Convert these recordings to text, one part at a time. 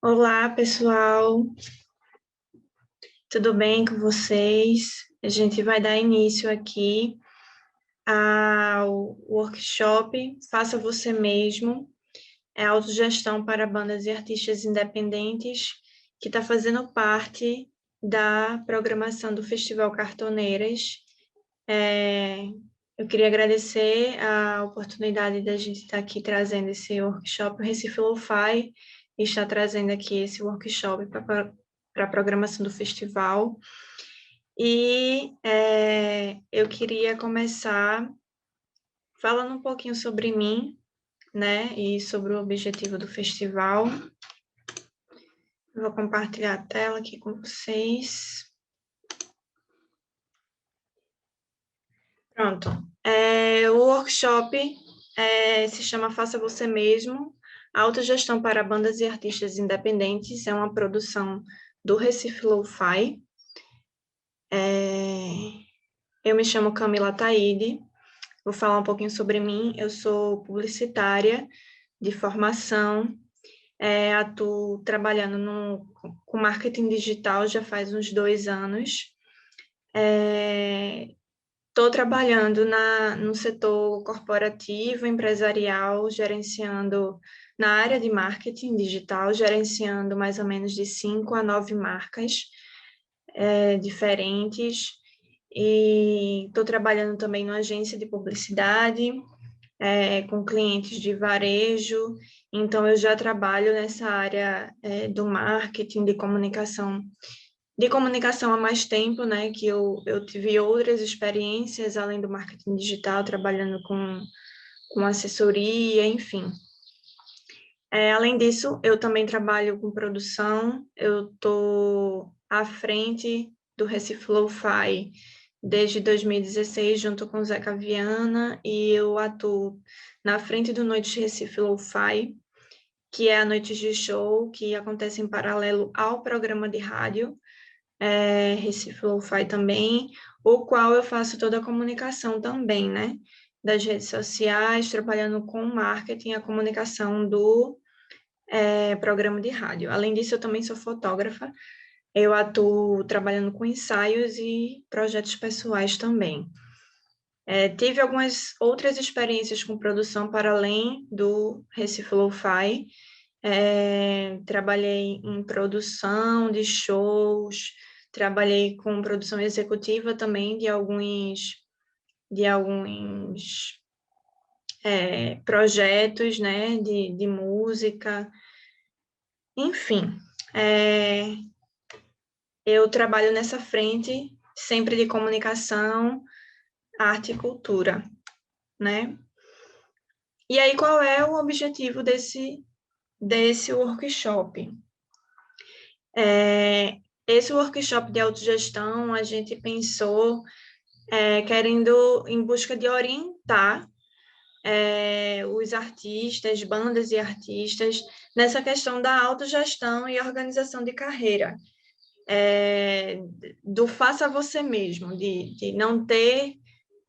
Olá, pessoal, tudo bem com vocês? A gente vai dar início aqui ao workshop Faça Você Mesmo, é autogestão para bandas e artistas independentes, que está fazendo parte da programação do Festival Cartoneiras. Eu queria agradecer a oportunidade da gente estar aqui trazendo esse workshop. O Recife Lo-Fi está trazendo aqui esse workshop para a programação do festival. Eu queria começar falando um pouquinho sobre mim, né, e sobre o objetivo do festival. Eu vou compartilhar a tela aqui com vocês. Pronto. O workshop se chama Faça Você Mesmo, Autogestão para Bandas e Artistas Independentes. É uma produção do Recife Lo-Fi. Eu me chamo Camila Taide. Vou falar um pouquinho sobre mim. Eu sou publicitária de formação. Atuo trabalhando com marketing digital já faz uns 2 anos. Estou trabalhando no setor corporativo, empresarial, gerenciando na área de marketing digital, gerenciando mais ou menos de 5 a 9 marcas diferentes. E estou trabalhando também numa agência de publicidade, com clientes de varejo. Então, eu já trabalho nessa área do marketing, de comunicação há mais tempo, né, que eu tive outras experiências além do marketing digital, trabalhando com assessoria, enfim. Além disso, eu também trabalho com produção, eu estou à frente do Recife Lo-Fi desde 2016, junto com o Zeca Viana, e eu atuo na frente do Noites Recife Lo-Fi, que é a Noites de Show, que acontece em paralelo ao programa de rádio, Recife Lo-Fi também, o qual eu faço toda a comunicação também, né? Das redes sociais, trabalhando com marketing, a comunicação do programa de rádio. Além disso, eu também sou fotógrafa, eu atuo trabalhando com ensaios e projetos pessoais também. Tive algumas outras experiências com produção para além do Recife Lo-Fi. Trabalhei em produção de shows, trabalhei com produção executiva também de alguns projetos, né, de música, enfim. Eu trabalho nessa frente sempre de comunicação, arte e cultura, né? E aí, qual é o objetivo desse workshop? Esse workshop de autogestão, a gente pensou querendo, em busca de orientar os artistas, bandas e artistas, nessa questão da autogestão e organização de carreira, do faça você mesmo, de não ter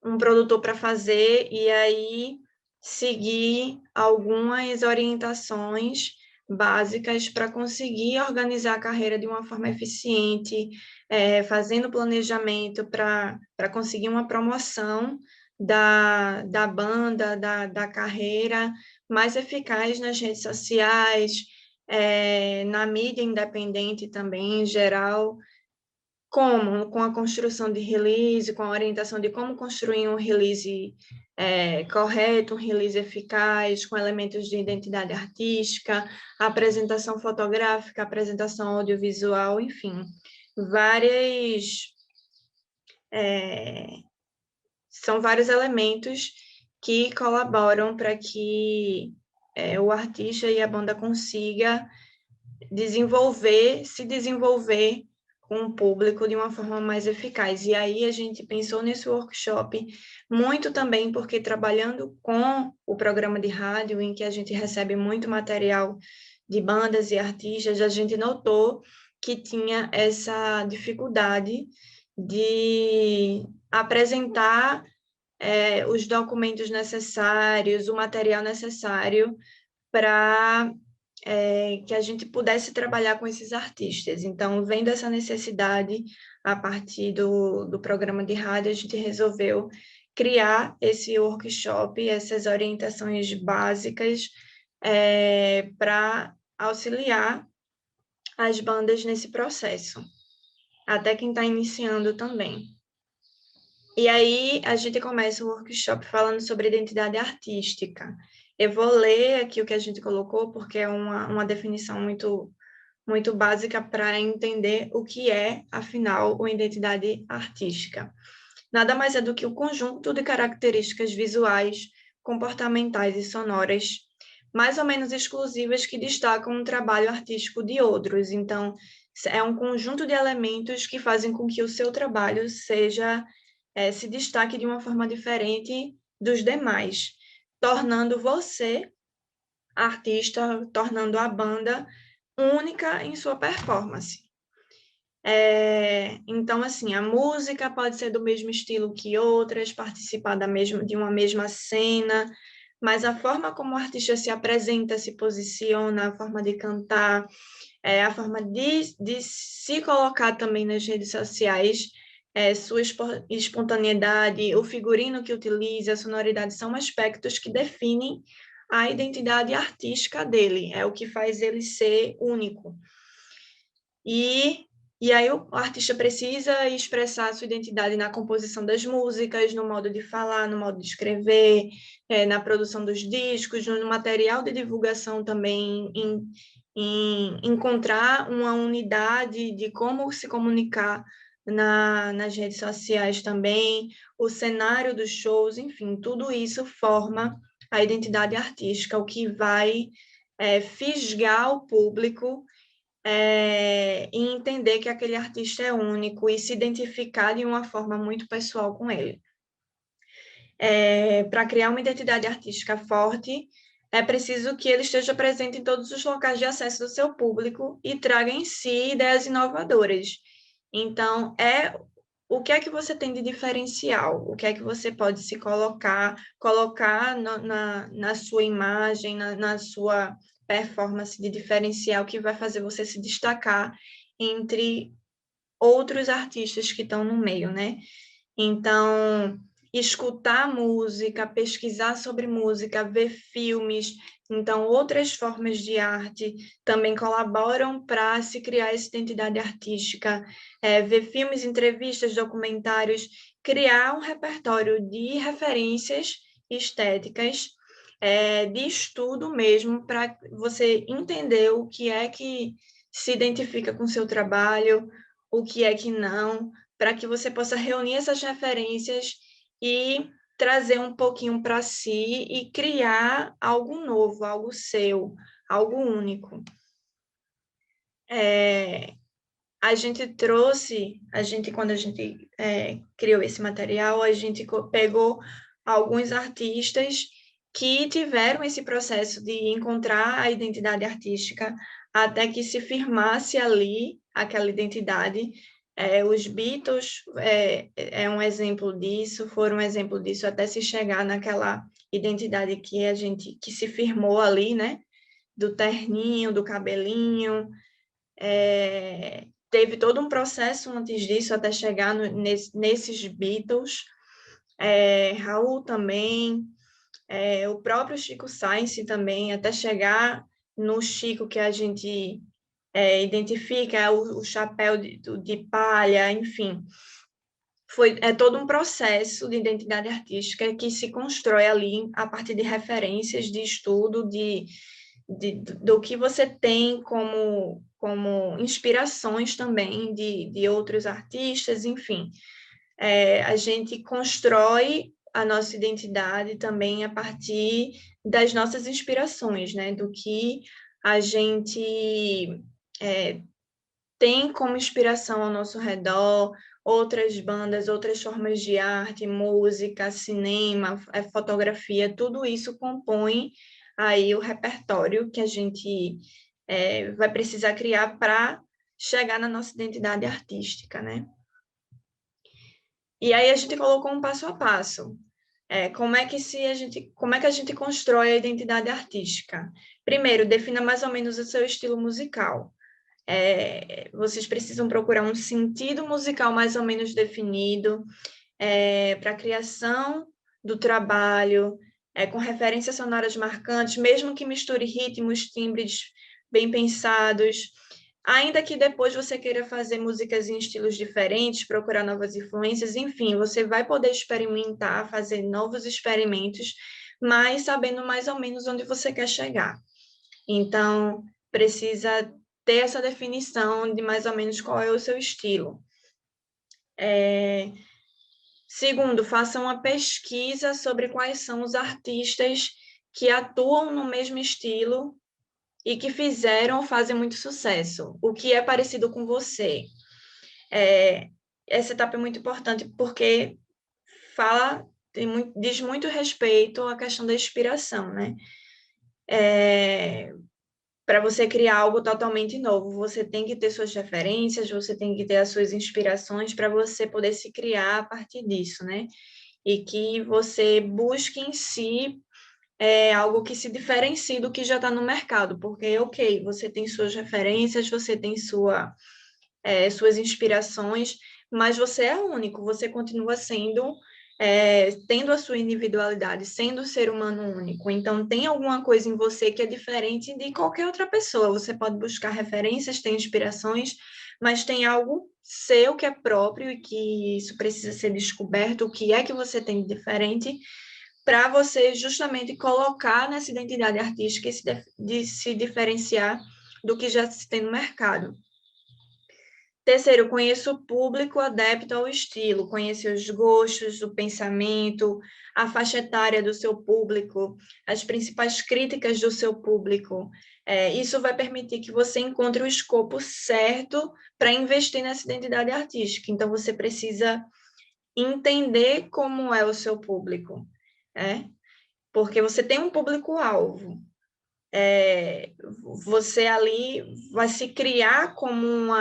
um produtor para fazer e aí seguir algumas orientações básicas para conseguir organizar a carreira de uma forma eficiente, fazendo planejamento para conseguir uma promoção da banda, da carreira mais eficaz nas redes sociais, na mídia independente também, em geral, como? Com a construção de release, com a orientação de como construir um release correto, um release eficaz, com elementos de identidade artística, apresentação fotográfica, apresentação audiovisual, enfim, várias, são vários elementos que colaboram para que o artista e a banda consiga se desenvolver com o público de uma forma mais eficaz. E aí a gente pensou nesse workshop muito também porque trabalhando com o programa de rádio, em que a gente recebe muito material de bandas e artistas, a gente notou que tinha essa dificuldade de apresentar os documentos necessários, o material necessário para que a gente pudesse trabalhar com esses artistas. Então, vendo essa necessidade, a partir do programa de rádio, a gente resolveu criar esse workshop, essas orientações básicas para auxiliar as bandas nesse processo, até quem está iniciando também. E aí, a gente começa o workshop falando sobre identidade artística. Eu vou ler aqui o que a gente colocou, porque é uma definição muito básica para entender o que é, afinal, uma identidade artística. Nada mais é do que o conjunto de características visuais, comportamentais e sonoras, mais ou menos exclusivas, que destacam um trabalho artístico de outros. Então, é um conjunto de elementos que fazem com que o seu trabalho se destaque de uma forma diferente dos demais, tornando você, artista, tornando a banda única em sua performance. Então, assim, a música pode ser do mesmo estilo que outras, participar de uma mesma cena, mas a forma como o artista se apresenta, se posiciona, a forma de cantar, a forma de se colocar também nas redes sociais, sua espontaneidade, o figurino que utiliza, a sonoridade, são aspectos que definem a identidade artística dele, é o que faz ele ser único. E aí o artista precisa expressar a sua identidade na composição das músicas, no modo de falar, no modo de escrever, na produção dos discos, no material de divulgação também, em encontrar uma unidade de como se comunicar nas redes sociais também, o cenário dos shows, enfim, tudo isso forma a identidade artística, o que vai fisgar o público e entender que aquele artista é único e se identificar de uma forma muito pessoal com ele. Para criar uma identidade artística forte, é preciso que ele esteja presente em todos os locais de acesso do seu público e traga em si ideias inovadoras. Então, o que é que você tem de diferencial? O que é que você pode se colocar na sua imagem, na sua performance de diferencial, que vai fazer você se destacar entre outros artistas que estão no meio, né? Então, escutar música, pesquisar sobre música, ver filmes, então outras formas de arte também colaboram para se criar essa identidade artística, ver filmes, entrevistas, documentários, criar um repertório de referências estéticas, de estudo mesmo, para você entender o que é que se identifica com o seu trabalho, o que é que não, para que você possa reunir essas referências e trazer um pouquinho para si e criar algo novo, algo seu, algo único. Quando a gente criou esse material, a gente pegou alguns artistas que tiveram esse processo de encontrar a identidade artística até que se firmasse ali aquela identidade. Os Beatles um exemplo disso, foram um exemplo disso até se chegar naquela identidade que se firmou ali, né? Do terninho, do cabelinho. Teve todo um processo antes disso, até chegar nesses Beatles. Raul também, o próprio Chico Science também, até chegar no Chico que a gente identifica, o chapéu de palha, enfim. É todo um processo de identidade artística que se constrói ali a partir de referências, de estudo, do que você tem como inspirações também de outros artistas, enfim. A gente constrói a nossa identidade também a partir das nossas inspirações, né? Do que a gente tem como inspiração ao nosso redor, outras bandas, outras formas de arte, música, cinema, fotografia, tudo isso compõe aí o repertório que a gente vai precisar criar para chegar na nossa identidade artística, né? E aí a gente colocou um passo a passo. Como é que a gente constrói a identidade artística? Primeiro, defina mais ou menos o seu estilo musical. Vocês precisam procurar um sentido musical mais ou menos definido, para a criação do trabalho, com referências sonoras marcantes, mesmo que misture ritmos, timbres bem pensados. Ainda que depois você queira fazer músicas em estilos diferentes, procurar novas influências, enfim, você vai poder experimentar, fazer novos experimentos, mas sabendo mais ou menos onde você quer chegar. Então, precisa ter essa definição de mais ou menos qual é o seu estilo. Segundo, faça uma pesquisa sobre quais são os artistas que atuam no mesmo estilo e que fizeram ou fazem muito sucesso. O que é parecido com você. Essa etapa é muito importante porque diz muito respeito à questão da inspiração, né? Para você criar algo totalmente novo, você tem que ter suas referências, você tem que ter as suas inspirações para você poder se criar a partir disso, né? E que você busque em si algo que se diferencie do que já está no mercado, porque, ok, você tem suas referências, você tem suas inspirações, mas você é único, você continua sendo, tendo a sua individualidade, sendo um ser humano único. Então, tem alguma coisa em você que é diferente de qualquer outra pessoa. Você pode buscar referências, tem inspirações, mas tem algo seu que é próprio e que isso precisa ser descoberto, o que é que você tem de diferente, para você justamente colocar nessa identidade artística e de se diferenciar do que já se tem no mercado. Terceiro, conheça o público adepto ao estilo, conhecer os gostos, o pensamento, a faixa etária do seu público, as principais críticas do seu público. Isso vai permitir que você encontre o escopo certo para investir nessa identidade artística. Então, você precisa entender como é o seu público, porque você tem um público-alvo. Você ali vai se criar como um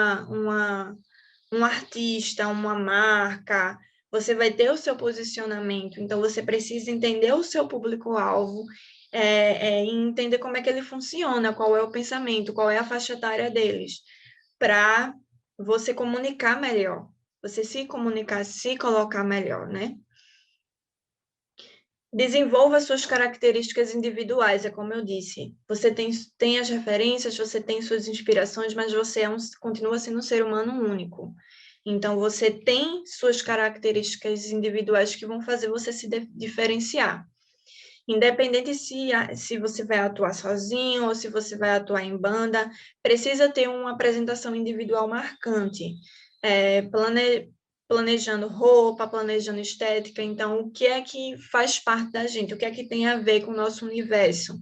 artista, uma marca, você vai ter o seu posicionamento, então você precisa entender o seu público-alvo, e entender como é que ele funciona, qual é o pensamento, qual é a faixa etária deles, para você comunicar melhor, você se comunicar, se colocar melhor, né? Desenvolva suas características individuais, é como eu disse. Você tem as referências, você tem suas inspirações, mas você continua sendo um ser humano único. Então, você tem suas características individuais que vão fazer você se diferenciar. Independente se você vai atuar sozinho ou se você vai atuar em banda, precisa ter uma apresentação individual marcante. Planejando roupa, planejando estética. Então, o que é que faz parte da gente? O que é que tem a ver com o nosso universo?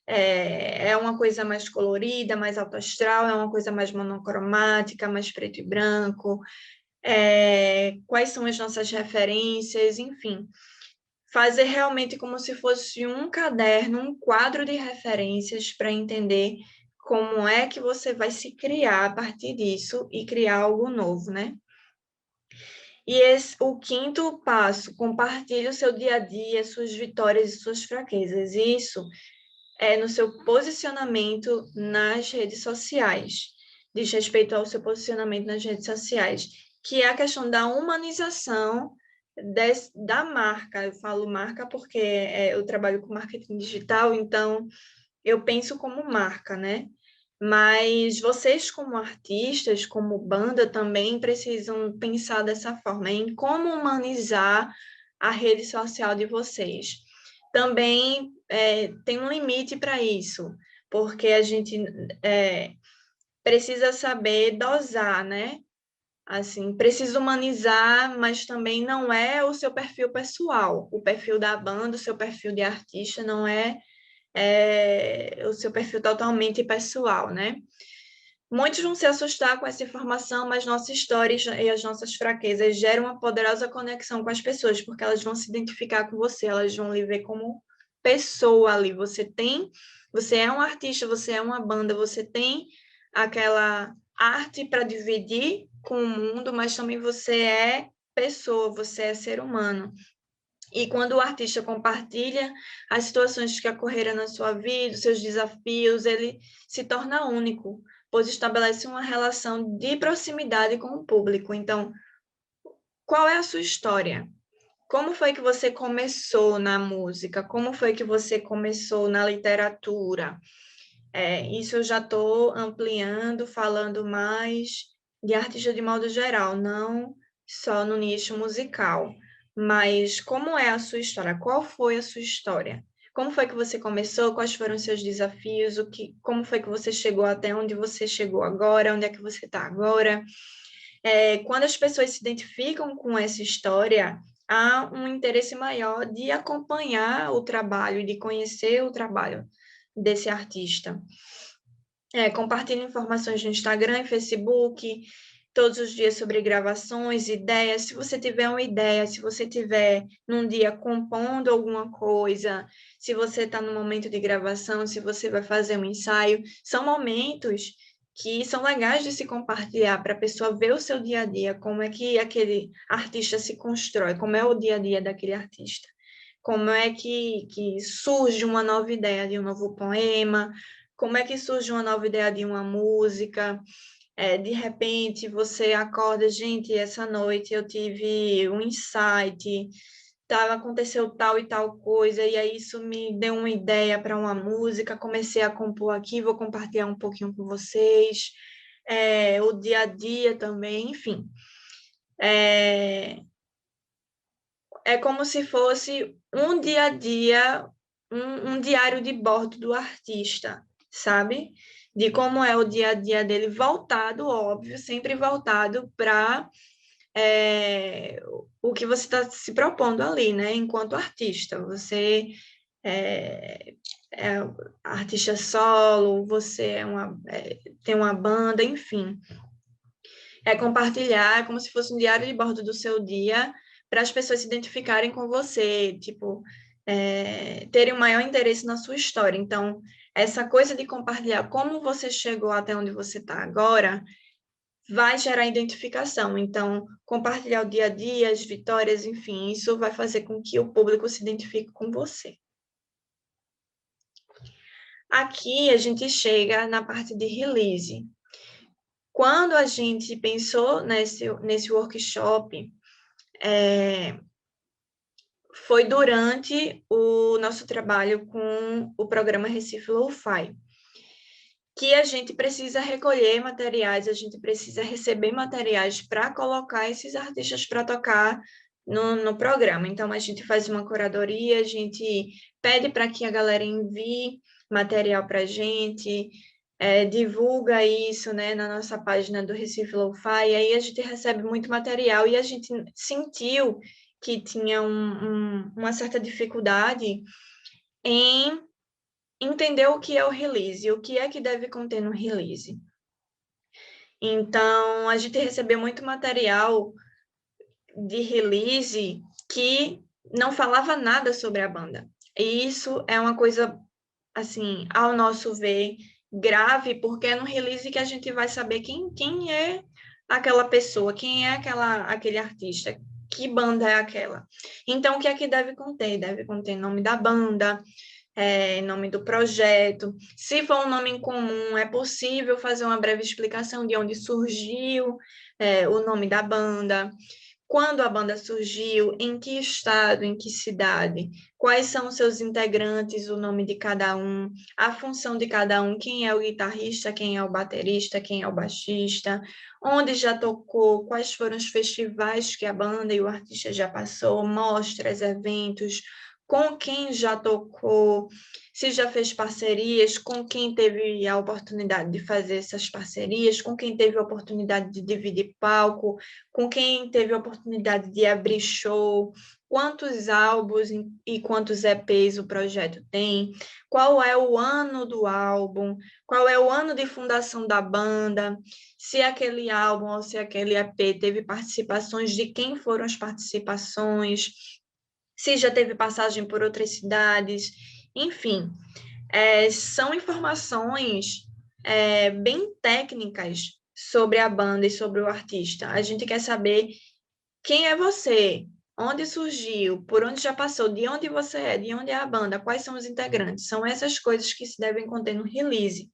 É uma coisa mais colorida, mais alto astral? É uma coisa mais monocromática, mais preto e branco? Quais são as nossas referências? Enfim, fazer realmente como se fosse um caderno, um quadro de referências para entender como é que você vai se criar a partir disso e criar algo novo, né? E o quinto passo, compartilhe o seu dia a dia, suas vitórias e suas fraquezas. Isso é no seu posicionamento nas redes sociais, diz respeito ao seu posicionamento nas redes sociais, que é a questão da humanização da marca. Eu falo marca porque eu trabalho com marketing digital, então eu penso como marca, né? Mas vocês, como artistas, como banda, também precisam pensar dessa forma, em como humanizar a rede social de vocês. Também tem um limite para isso, porque a gente precisa saber dosar, né? Assim, precisa humanizar, mas também não é o seu perfil pessoal. O perfil da banda, o seu perfil de artista não é o seu perfil totalmente pessoal, né? Muitos vão se assustar com essa informação, mas nossa história e as nossas fraquezas geram uma poderosa conexão com as pessoas, porque elas vão se identificar com você, elas vão lhe ver como pessoa ali. Você é um artista, você é uma banda, você tem aquela arte para dividir com o mundo, mas também você é pessoa, você é ser humano. E quando o artista compartilha as situações que ocorreram na sua vida, os seus desafios, ele se torna único, pois estabelece uma relação de proximidade com o público. Então, qual é a sua história? Como foi que você começou na música? Como foi que você começou na literatura? Isso eu já estou ampliando, falando mais de artista de modo geral, não só no nicho musical. Mas como é a sua história? Qual foi a sua história? Como foi que você começou? Quais foram os seus desafios? Como foi que você chegou até onde você chegou agora? Onde é que você está agora? Quando as pessoas se identificam com essa história, há um interesse maior de acompanhar o trabalho, de conhecer o trabalho desse artista. Compartilhe informações no Instagram e Facebook, todos os dias sobre gravações, ideias. Se você tiver uma ideia, se você tiver num dia compondo alguma coisa, se você está no momento de gravação, se você vai fazer um ensaio, são momentos que são legais de se compartilhar para a pessoa ver o seu dia a dia, como é que aquele artista se constrói, como é o dia a dia daquele artista, como é que surge uma nova ideia de um novo poema, como é que surge uma nova ideia de uma música. De repente você acorda, gente, essa noite eu tive um insight, aconteceu tal e tal coisa, e aí isso me deu uma ideia para uma música, comecei a compor aqui, vou compartilhar um pouquinho com vocês, o dia a dia também, enfim. É como se fosse um dia a dia, um diário de bordo do artista, sabe? De como é o dia a dia dele, voltado, óbvio, sempre voltado para o que você está se propondo ali, né? Enquanto artista. Você é artista solo, você tem uma banda, enfim. Compartilhar como se fosse um diário de bordo do seu dia para as pessoas se identificarem com você, tipo, terem um maior interesse na sua história. Então, essa coisa de compartilhar como você chegou até onde você está agora vai gerar identificação. Então, compartilhar o dia a dia, as vitórias, enfim, isso vai fazer com que o público se identifique com você. Aqui a gente chega na parte de release. Quando a gente pensou nesse workshop, foi durante o nosso trabalho com o programa Recife Lo-Fi, que a gente precisa recolher materiais, a gente precisa receber materiais para colocar esses artistas para tocar no programa. Então, a gente faz uma curadoria, a gente pede para que a galera envie material para a gente, divulga isso, né, na nossa página do Recife Lo-Fi, e aí a gente recebe muito material, e a gente sentiu que tinha uma certa dificuldade em entender o que é o release, o que é que deve conter no release. Então, a gente recebeu muito material de release que não falava nada sobre a banda. E isso é uma coisa, assim, ao nosso ver, grave, porque é no release que a gente vai saber quem é aquela pessoa, quem é aquele artista, que banda é aquela. Então, o que é que deve conter? Deve conter nome da banda, nome do projeto. Se for um nome em comum, é possível fazer uma breve explicação de onde surgiu o nome da banda, quando a banda surgiu, em que estado, em que cidade, quais são os seus integrantes, o nome de cada um, a função de cada um, quem é o guitarrista, quem é o baterista, quem é o baixista, onde já tocou, quais foram os festivais que a banda e o artista já passou, mostras, eventos, com quem já tocou, se já fez parcerias, com quem teve a oportunidade de fazer essas parcerias, com quem teve a oportunidade de dividir palco, com quem teve a oportunidade de abrir show, quantos álbuns e quantos EPs o projeto tem, qual é o ano do álbum, qual é o ano de fundação da banda, se aquele álbum ou se aquele EP teve participações, de quem foram as participações, se já teve passagem por outras cidades, enfim, são informações bem técnicas sobre a banda e sobre o artista. A gente quer saber quem é você, onde surgiu, por onde já passou, de onde você é, de onde é a banda, quais são os integrantes. São essas coisas que se devem conter no release.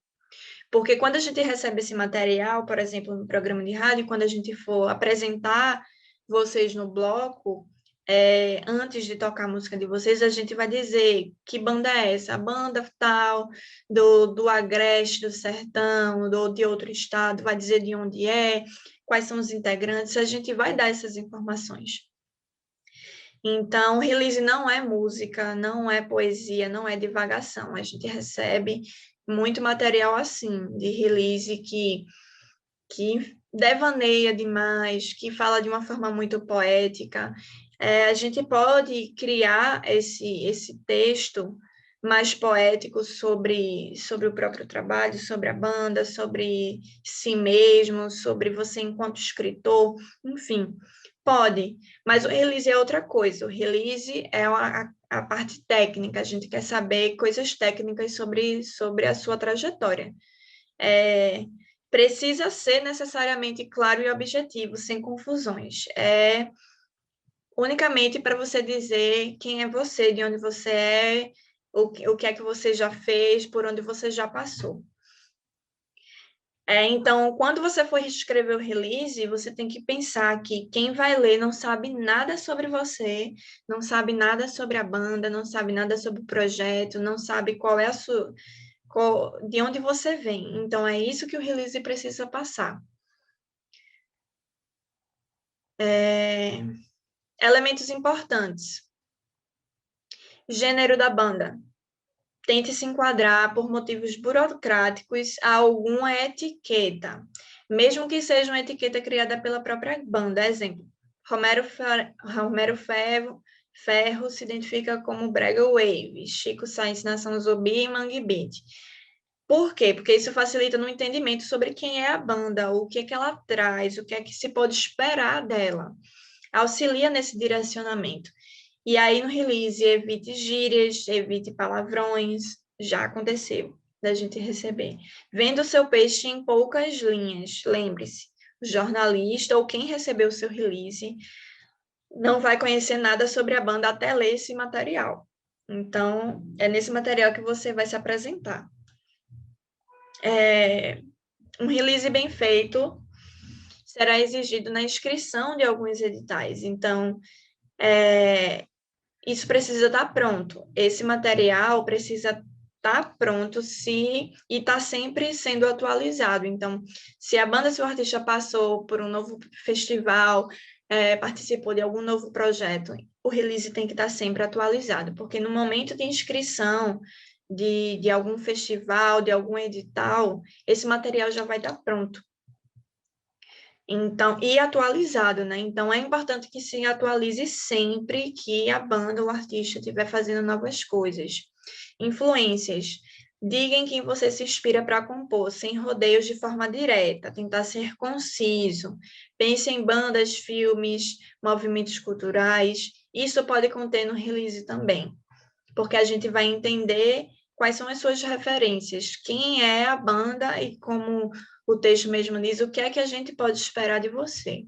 Porque quando a gente recebe esse material, por exemplo, no programa de rádio, quando a gente for apresentar vocês no bloco, antes de tocar a música de vocês, a gente vai dizer que banda é essa, a banda tal, do Agreste, do Sertão, de outro estado, vai dizer de onde é, quais são os integrantes, a gente vai dar essas informações. Então, release não é música, não é poesia, não é divagação. A gente recebe muito material assim, de release que devaneia demais, que fala de uma forma muito poética. A gente pode criar esse texto mais poético sobre o próprio trabalho, sobre a banda, sobre si mesmo, sobre você enquanto escritor, enfim. Pode, mas o release é outra coisa. O release é a parte técnica, a gente quer saber coisas técnicas sobre a sua trajetória. Precisa ser necessariamente claro e objetivo, sem confusões. É unicamente para você dizer quem é você, de onde você é, o que é que você já fez, por onde você já passou. Então, quando você for escrever o release, você tem que pensar que quem vai ler não sabe nada sobre você, não sabe nada sobre a banda, não sabe nada sobre o projeto, não sabe qual é de onde você vem. Então, é isso que o release precisa passar. Elementos importantes. Gênero da banda. Tente se enquadrar por motivos burocráticos a alguma etiqueta, mesmo que seja uma etiqueta criada pela própria banda. Exemplo, Romero Ferro se identifica como Brega Wave, Chico Science, Nação Zumbi e Mangue Beat. Por quê? Porque isso facilita no entendimento sobre quem é a banda, o que é que ela traz, o que é que se pode esperar dela. Auxilia nesse direcionamento. E aí, no release, evite gírias, evite palavrões. Já aconteceu da gente receber. Venda o seu peixe em poucas linhas. Lembre-se, o jornalista ou quem recebeu o seu release não vai conhecer nada sobre a banda até ler esse material. Então, é nesse material que você vai se apresentar. Um release bem feito será exigido na inscrição de alguns editais. Então, isso precisa estar pronto. Esse material precisa estar pronto e está sempre sendo atualizado. Então, se a banda, se o artista passou por um novo festival, participou de algum novo projeto, o release tem que estar sempre atualizado, porque no momento de inscrição de algum festival, de algum edital, esse material já vai estar pronto. Então, e atualizado, né? Então, é importante que se atualize sempre que a banda, o artista, estiver fazendo novas coisas. Influências. Diga em quem você se inspira para compor, sem rodeios de forma direta, tentar ser conciso. Pense em bandas, filmes, movimentos culturais. Isso pode conter no release também, porque a gente vai entender quais são as suas referências, quem é a banda e, como o texto mesmo diz, o que é que a gente pode esperar de você.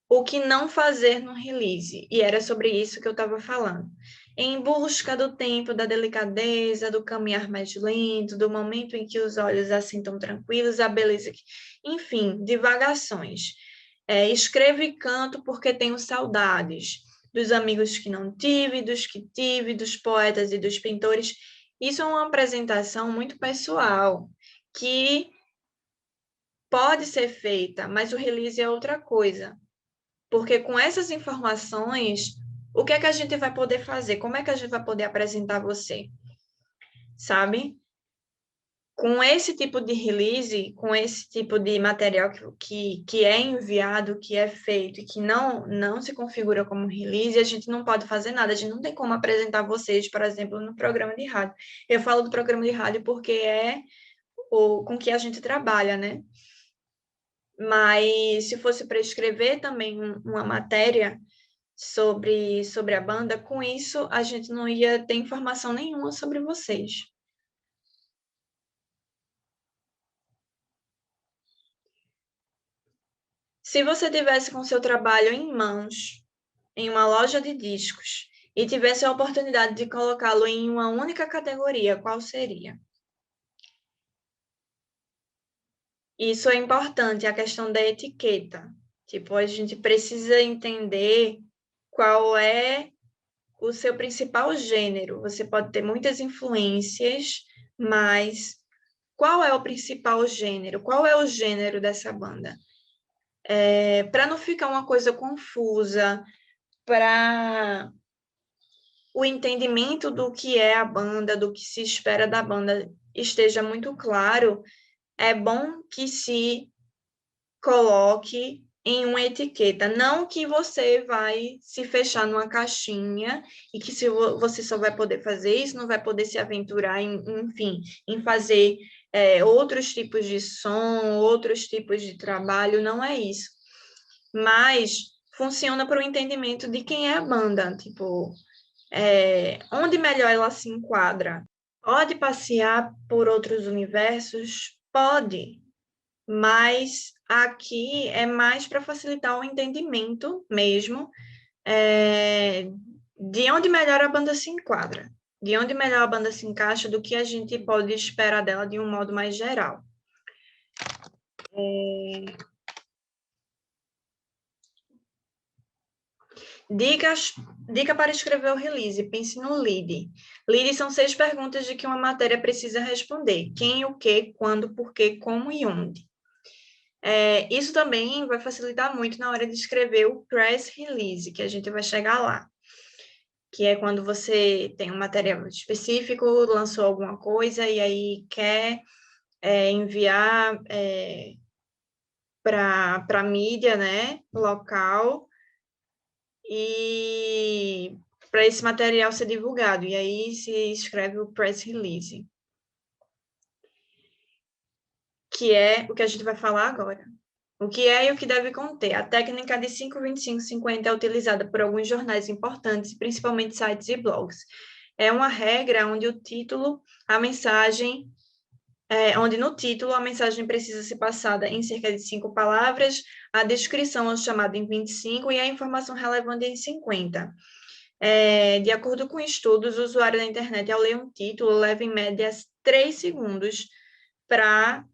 O que não fazer no release, e era sobre isso que eu estava falando. Em busca do tempo, da delicadeza, do caminhar mais lento, do momento em que os olhos assentam tranquilos, a beleza, enfim, divagações. Escrevo e canto porque tenho saudades dos amigos que não tive, dos que tive, dos poetas e dos pintores. Isso é uma apresentação muito pessoal, que pode ser feita, mas o release é outra coisa. Porque com essas informações, o que é que a gente vai poder fazer? Como é que a gente vai poder apresentar você? Sabe? Com esse tipo de release, com esse tipo de material que é enviado, que é feito e que não se configura como release, a gente não pode fazer nada. A gente não tem como apresentar vocês, por exemplo, no programa de rádio. Eu falo do programa de rádio porque é com que a gente trabalha, né? Mas se fosse para escrever também uma matéria sobre a banda, com isso a gente não ia ter informação nenhuma sobre vocês. Se você tivesse com seu trabalho em mãos, em uma loja de discos, e tivesse a oportunidade de colocá-lo em uma única categoria, qual seria? Isso é importante, a questão da etiqueta. Tipo, a gente precisa entender qual é o seu principal gênero. Você pode ter muitas influências, mas qual é o principal gênero? Qual é o gênero dessa banda? Para não ficar uma coisa confusa, para o entendimento do que é a banda, do que se espera da banda esteja muito claro, é bom que se coloque em uma etiqueta, não que você vai se fechar numa caixinha e que se você só vai poder fazer isso, não vai poder se aventurar enfim, em fazer outros tipos de som, outros tipos de trabalho, não é isso. Mas funciona para o entendimento de quem é a banda, tipo, onde melhor ela se enquadra. Pode passear por outros universos? Pode, mas aqui é mais para facilitar o entendimento mesmo, de onde melhor a banda se enquadra, de onde melhor a banda se encaixa, do que a gente pode esperar dela de um modo mais geral. Dica para escrever o release, pense no lead. Lead são 6 perguntas de que uma matéria precisa responder: quem, o que, quando, por quê, como e onde. Isso também vai facilitar muito na hora de escrever o press release, que a gente vai chegar lá, que é quando você tem um material específico, lançou alguma coisa e aí quer enviar para a mídia, né, local, e para esse material ser divulgado, e aí se escreve o press release, que é o que a gente vai falar agora. O que é e o que deve conter? A técnica de 5-25-50 é utilizada por alguns jornais importantes, principalmente sites e blogs. É uma regra onde o título, a mensagem, onde no título a mensagem precisa ser passada em cerca de 5 palavras, a descrição é chamada em 25 e a informação relevante em 50. De acordo com estudos, o usuário da internet, ao ler um título, leva em média 3 segundos para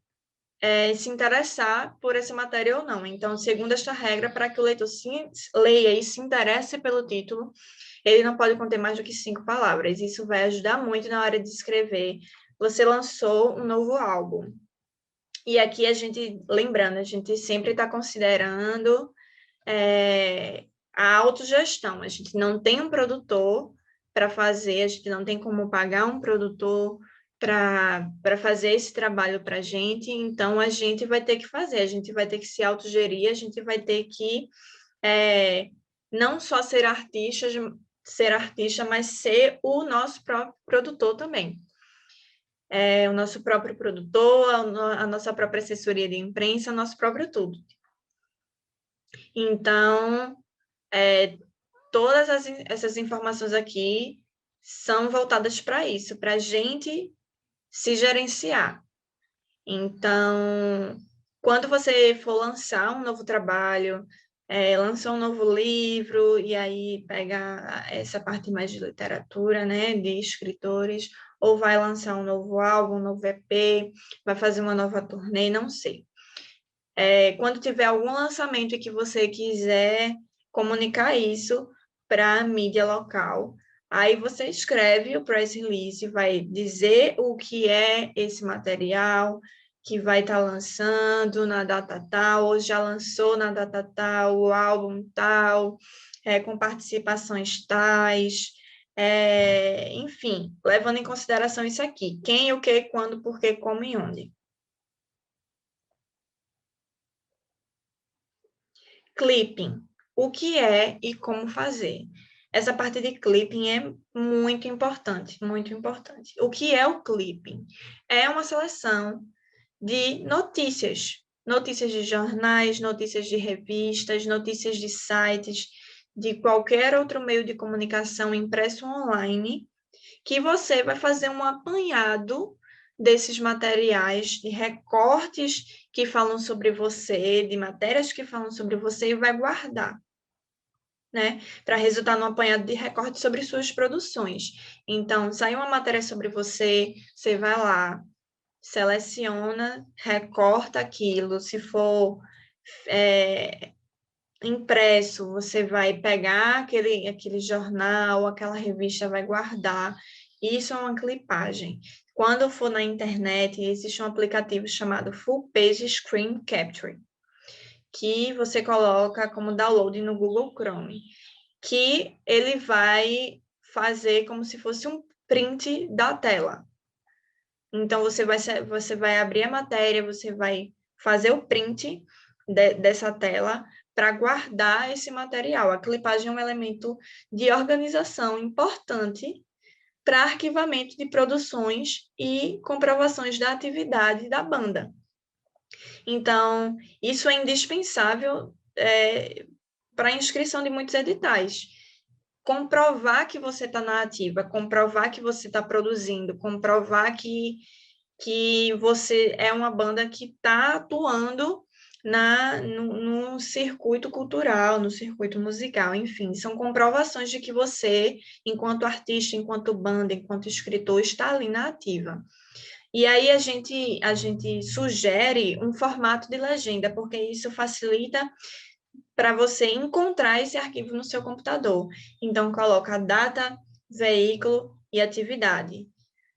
se interessar por essa matéria ou não. Então, segundo esta regra, para que o leitor leia e se interesse pelo título, ele não pode conter mais do que 5 palavras. Isso vai ajudar muito na hora de escrever. Você lançou um novo álbum. E aqui a gente, lembrando, a gente sempre está considerando a autogestão. A gente não tem um produtor para fazer, a gente não tem como pagar um produtor para fazer esse trabalho para a gente, então a gente vai ter que fazer, a gente vai ter que se autogerir, a gente vai ter que não só ser artista, mas ser o nosso próprio produtor também. O nosso próprio produtor, a nossa própria assessoria de imprensa, o nosso próprio tudo. Então, todas essas informações aqui são voltadas para isso, para a gente se gerenciar. Então, quando você for lançar um novo trabalho, lançar um novo livro, e aí pega essa parte mais de literatura, né, de escritores, ou vai lançar um novo álbum, um novo EP, vai fazer uma nova turnê, não sei. Quando tiver algum lançamento e que você quiser comunicar isso para a mídia local, aí você escreve o press release, vai dizer o que é esse material, que vai estar lançando na data tal, ou já lançou na data tal, o álbum tal, com participações tais, enfim, levando em consideração isso aqui: quem, o que, quando, por quê, como e onde. Clipping, o que é e como fazer. Essa parte de clipping é muito importante, muito importante. O que é o clipping? É uma seleção de notícias, notícias de jornais, notícias de revistas, notícias de sites, de qualquer outro meio de comunicação impresso online, que você vai fazer um apanhado desses materiais, de recortes que falam sobre você, de matérias que falam sobre você, e vai guardar, né? Para resultar no apanhado de recortes sobre suas produções. Então, sai uma matéria sobre você, você vai lá, seleciona, recorta aquilo. Se for impresso, você vai pegar aquele jornal, aquela revista, vai guardar. Isso é uma clipagem. Quando for na internet, existe um aplicativo chamado Full Page Screen Capture, que você coloca como download no Google Chrome, que ele vai fazer como se fosse um print da tela. Então, você vai abrir a matéria, você vai fazer o print dessa tela para guardar esse material. A clipagem é um elemento de organização importante para arquivamento de produções e comprovações da atividade da banda. Então, isso é indispensável para a inscrição de muitos editais. Comprovar que você está na ativa, comprovar que você está produzindo, comprovar que você é uma banda que está atuando no circuito cultural, no circuito musical, enfim, são comprovações de que você, enquanto artista, enquanto banda, enquanto escritor, está ali na ativa. E aí a gente sugere um formato de legenda, porque isso facilita para você encontrar esse arquivo no seu computador. Então, coloca a data, veículo e atividade.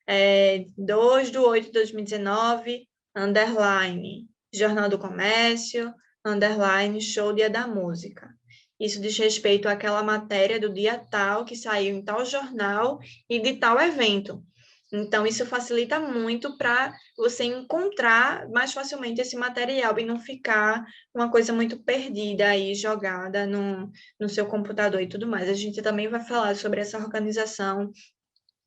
2/8/2019, underline, Jornal do Comércio, underline, show Dia da Música. Isso diz respeito àquela matéria do dia tal, que saiu em tal jornal e de tal evento. Então, isso facilita muito para você encontrar mais facilmente esse material e não ficar uma coisa muito perdida aí, jogada no seu computador e tudo mais. A gente também vai falar sobre essa organização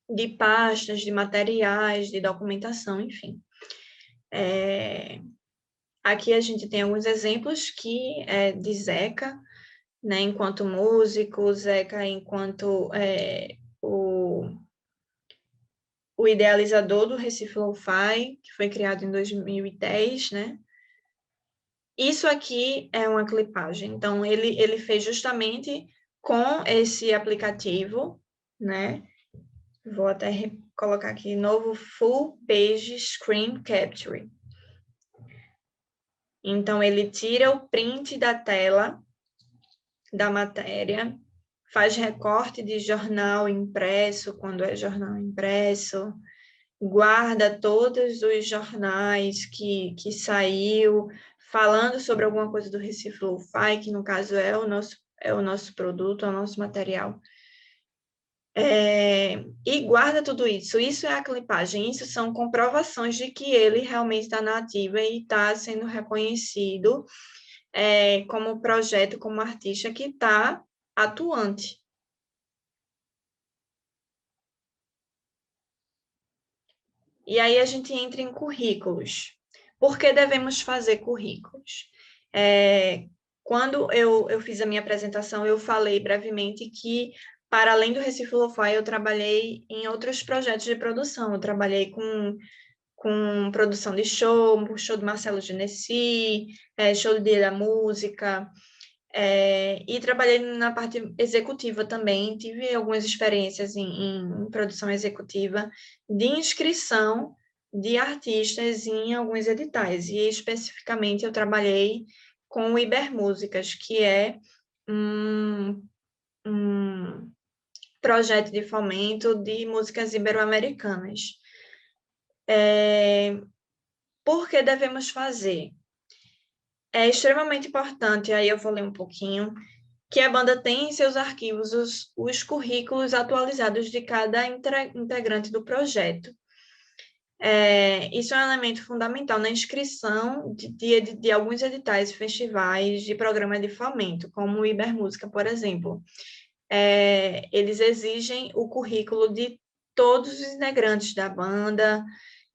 de pastas, de materiais, de documentação, enfim. Aqui a gente tem alguns exemplos que de Zeca, né, enquanto músico, Zeca enquanto o idealizador do Recife Lo-Fi, que foi criado em 2010, né? Isso aqui é uma clipagem. Então, ele fez justamente com esse aplicativo, né? Vou até colocar aqui novo Full Page Screen Capture. Então, ele tira o print da tela da matéria, faz recorte de jornal impresso, quando é jornal impresso, guarda todos os jornais que saiu, falando sobre alguma coisa do Recife Lo-Fi, que no caso é o nosso produto, é o nosso material. E guarda tudo isso. Isso é a clipagem, isso são comprovações de que ele realmente está na ativa e está sendo reconhecido como projeto, como artista que está atuante. E aí a gente entra em currículos. Por que devemos fazer currículos? Quando eu fiz a minha apresentação, eu falei brevemente que, para além do Recife Lo-Fi, eu trabalhei em outros projetos de produção. Eu trabalhei com produção de show do Marcelo Genesi, show do Dia da Música, e trabalhei na parte executiva também. Tive algumas experiências em produção executiva de inscrição de artistas em alguns editais, e especificamente eu trabalhei com o Ibermúsicas, que é um projeto de fomento de músicas ibero-americanas. Por que devemos fazer? É extremamente importante, aí eu vou ler um pouquinho, que a banda tem em seus arquivos os currículos atualizados de cada integrante do projeto. Isso é um elemento fundamental na inscrição de alguns editais e festivais de programa de fomento, como o Ibermúsica, por exemplo. Eles exigem o currículo de todos os integrantes da banda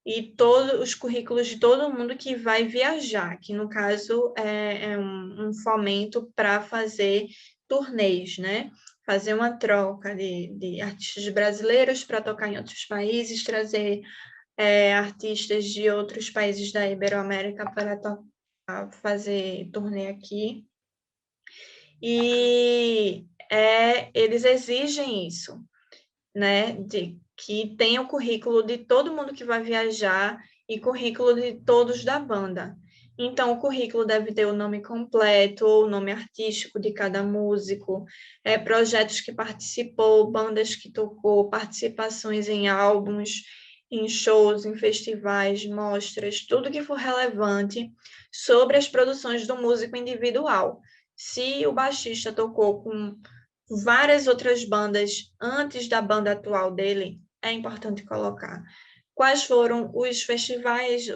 e todos os currículos de todo mundo que vai viajar, que no caso é um fomento para fazer turnês, né? Fazer uma troca de artistas brasileiros para tocar em outros países, trazer artistas de outros países da Iberoamérica para fazer turnê aqui. E eles exigem isso, né? De que tenha o currículo de todo mundo que vai viajar e currículo de todos da banda. Então, o currículo deve ter o nome completo, o nome artístico de cada músico, projetos que participou, bandas que tocou, participações em álbuns, em shows, em festivais, mostras, tudo que for relevante sobre as produções do músico individual. Se o baixista tocou com várias outras bandas antes da banda atual dele, é importante colocar. Quais foram os festivais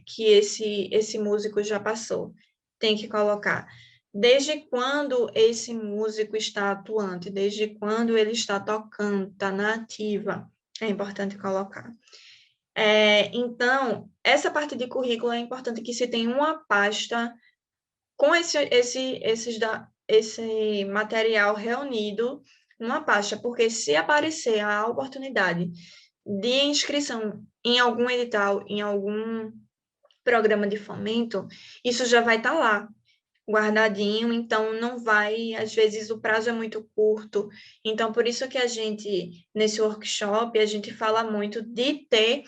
que esse músico já passou? Tem que colocar. Desde quando esse músico está atuante? Desde quando ele está tocando, está na ativa? É importante colocar. Então, essa parte de currículo é importante que se tenha uma pasta com esse material reunido numa pasta, porque se aparecer a oportunidade de inscrição em algum edital, em algum programa de fomento, isso já vai estar lá, guardadinho, então não vai, às vezes o prazo é muito curto, então por isso que a gente, nesse workshop, a gente fala muito de ter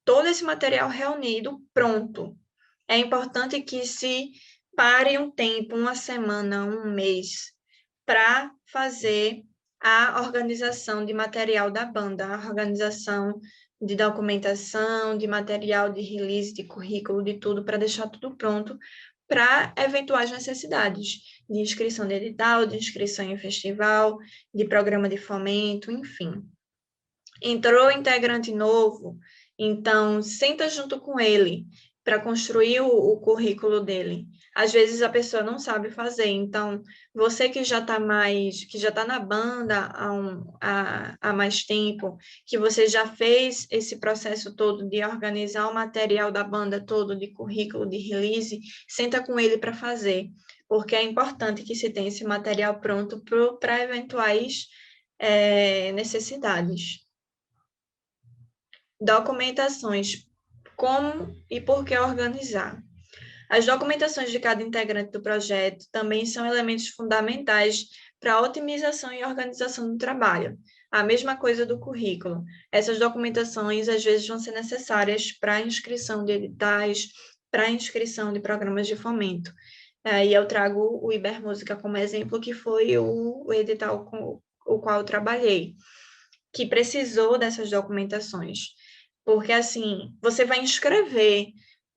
todo esse material reunido pronto. É importante que se pare um tempo, uma semana, um mês, para fazer a organização de material da banda, a organização de documentação, de material de release, de currículo, de tudo, para deixar tudo pronto para eventuais necessidades de inscrição de edital, de inscrição em festival, de programa de fomento, enfim. Entrou integrante novo, então senta junto com ele para construir o currículo dele. Às vezes a pessoa não sabe fazer, então você que já está na banda há mais tempo, que você já fez esse processo todo de organizar o material da banda todo, de currículo, de release, senta com ele para fazer, porque é importante que se tenha esse material pronto para eventuais necessidades. Documentações. Como e por que organizar? As documentações de cada integrante do projeto também são elementos fundamentais para a otimização e organização do trabalho. A mesma coisa do currículo. Essas documentações, às vezes, vão ser necessárias para a inscrição de editais, para a inscrição de programas de fomento. E eu trago o Ibermúsica como exemplo, que foi o edital com o qual eu trabalhei, que precisou dessas documentações. Porque, assim, você vai inscrever,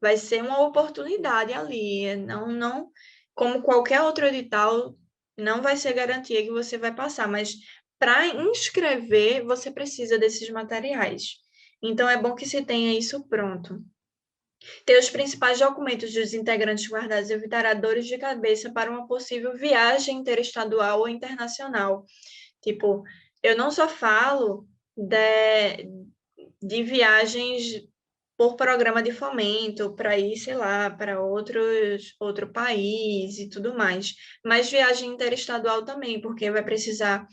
vai ser uma oportunidade ali, não, como qualquer outro edital, não vai ser garantia que você vai passar, mas para inscrever, você precisa desses materiais. Então, é bom que se tenha isso pronto. Ter os principais documentos dos integrantes guardados evitará dores de cabeça para uma possível viagem interestadual ou internacional. Tipo, eu não só falo de viagens por programa de fomento para ir, sei lá, para outro país e tudo mais. Mas viagem interestadual também, porque vai precisar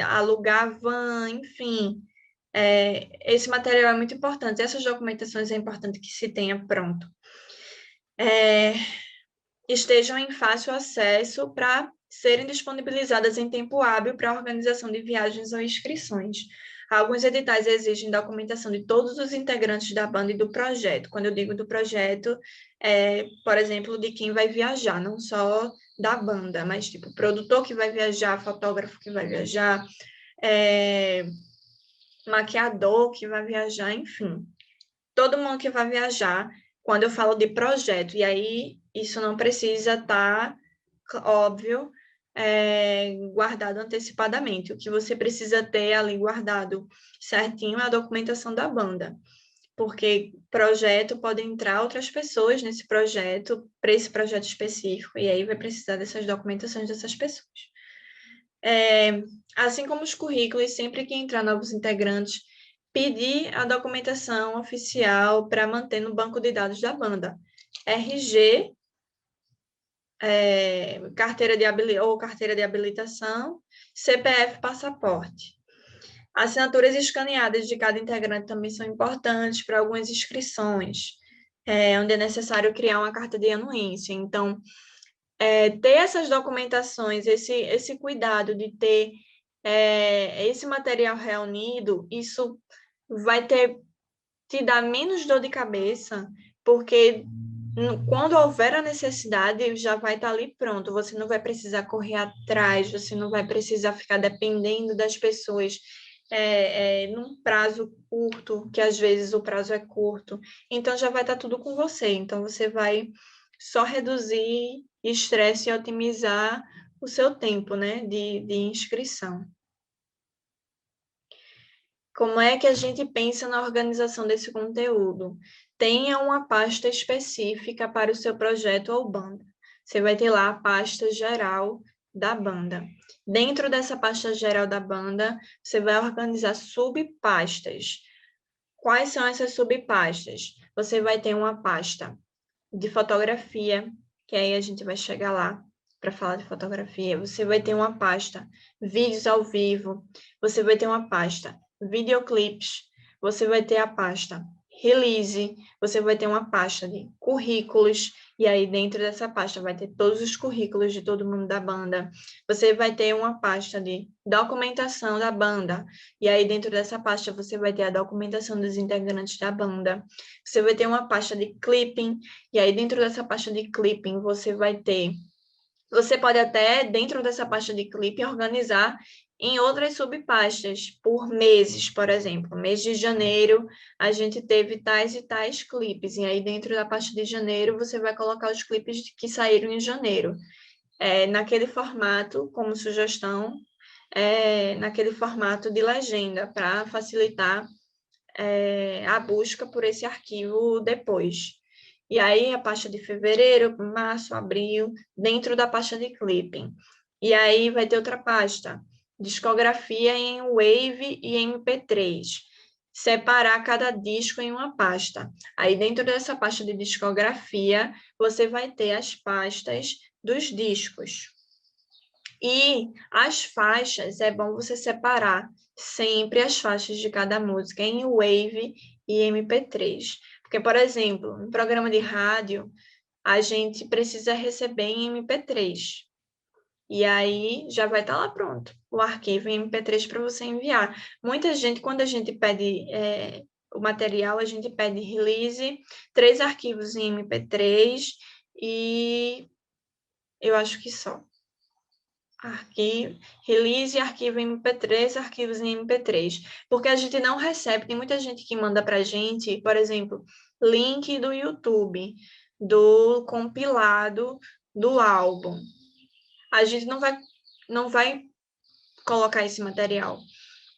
alugar van, enfim. Esse material é muito importante. Essas documentações é importante que se tenha pronto. Estejam em fácil acesso para serem disponibilizadas em tempo hábil para a organização de viagens ou inscrições. Alguns editais exigem documentação de todos os integrantes da banda e do projeto. Quando eu digo do projeto, por exemplo, de quem vai viajar, não só da banda, mas tipo produtor que vai viajar, fotógrafo que vai viajar, maquiador que vai viajar, enfim. Todo mundo que vai viajar, quando eu falo de projeto, e aí isso não precisa estar, óbvio, guardado antecipadamente. O que você precisa ter ali guardado certinho é a documentação da banda, porque projeto pode entrar outras pessoas nesse projeto, para esse projeto específico, e aí vai precisar dessas documentações dessas pessoas. Assim como os currículos, sempre que entrar novos integrantes, pedir a documentação oficial para manter no banco de dados da banda. RG, carteira de habilitação, CPF, passaporte. Assinaturas escaneadas de cada integrante também são importantes para algumas inscrições, onde é necessário criar uma carta de anuência. Então, ter essas documentações, esse cuidado de ter esse material reunido, isso vai te dar menos dor de cabeça, porque quando houver a necessidade, já vai estar ali pronto. Você não vai precisar correr atrás, você não vai precisar ficar dependendo das pessoas num prazo curto, que às vezes o prazo é curto. Então, já vai estar tudo com você. Então, você vai só reduzir estresse e otimizar o seu tempo, né, de inscrição. Como é que a gente pensa na organização desse conteúdo? Tenha uma pasta específica para o seu projeto ou banda. Você vai ter lá a pasta geral da banda. Dentro dessa pasta geral da banda, você vai organizar subpastas. Quais são essas subpastas? Você vai ter uma pasta de fotografia, que aí a gente vai chegar lá para falar de fotografia. Você vai ter uma pasta vídeos ao vivo, você vai ter uma pasta videoclips, você vai ter a pasta release, você vai ter uma pasta de currículos, e aí dentro dessa pasta vai ter todos os currículos de todo mundo da banda. Você vai ter uma pasta de documentação da banda, e aí dentro dessa pasta você vai ter a documentação dos integrantes da banda. Você vai ter uma pasta de clipping, e aí dentro dessa pasta de clipping você vai ter... Você pode até, dentro dessa pasta de clipe, organizar em outras subpastas, por meses, por exemplo. Mês de janeiro, a gente teve tais e tais clipes, e aí dentro da pasta de janeiro, você vai colocar os clipes que saíram em janeiro. Naquele formato, como sugestão, naquele formato de legenda, para facilitar a busca por esse arquivo depois. E aí, a pasta de fevereiro, março, abril, dentro da pasta de clipping. E aí, vai ter outra pasta, discografia em Wave e MP3. Separar cada disco em uma pasta. Aí, dentro dessa pasta de discografia, você vai ter as pastas dos discos. E as faixas, é bom você separar sempre as faixas de cada música em Wave e MP3. Porque, por exemplo, no programa de rádio, a gente precisa receber em MP3. E aí já vai estar lá pronto o arquivo em MP3 para você enviar. Muita gente, quando a gente pede o material, a gente pede release, 3 arquivos em MP3 e eu acho que só. Release, arquivo em MP3, arquivos em MP3. Porque a gente não recebe, tem muita gente que manda para a gente, por exemplo, link do YouTube, do compilado do álbum. A gente não vai colocar esse material,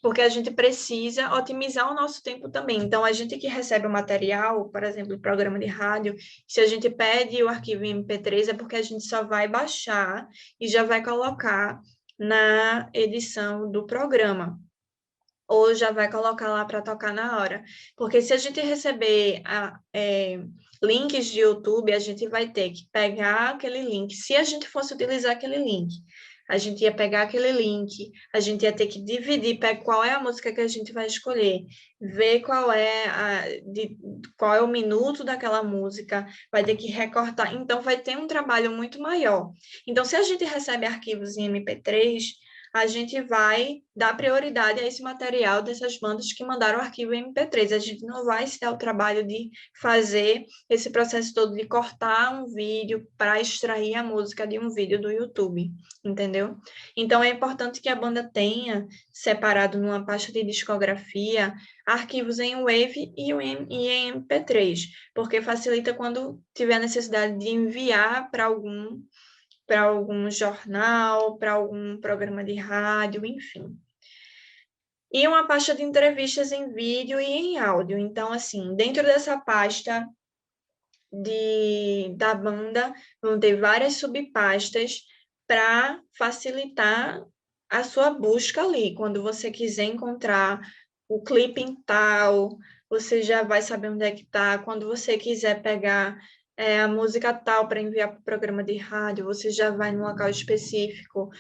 porque a gente precisa otimizar o nosso tempo também. Então, a gente que recebe o material, por exemplo, o programa de rádio, se a gente pede o arquivo em MP3, é porque a gente só vai baixar e já vai colocar na edição do programa, ou já vai colocar lá para tocar na hora. Porque se a gente receber links de YouTube, a gente vai ter que pegar aquele link. Se a gente fosse utilizar aquele link, a gente ia pegar aquele link, a gente ia ter que dividir para qual é a música que a gente vai escolher, ver qual é o minuto daquela música, vai ter que recortar. Então, vai ter um trabalho muito maior. Então, se a gente recebe arquivos em MP3, a gente vai dar prioridade a esse material dessas bandas que mandaram o arquivo MP3. A gente não vai se dar o trabalho de fazer esse processo todo de cortar um vídeo para extrair a música de um vídeo do YouTube, entendeu? Então, é importante que a banda tenha separado numa pasta de discografia arquivos em Wave e em MP3, porque facilita quando tiver necessidade de enviar para algum jornal, para algum programa de rádio, enfim. E uma pasta de entrevistas em vídeo e em áudio. Então, assim, dentro dessa pasta da banda, vão ter várias subpastas para facilitar a sua busca ali. Quando você quiser encontrar o clipe em tal, você já vai saber onde é que está. Quando você quiser pegar a música tal para enviar para o programa de rádio, você já vai num local específico.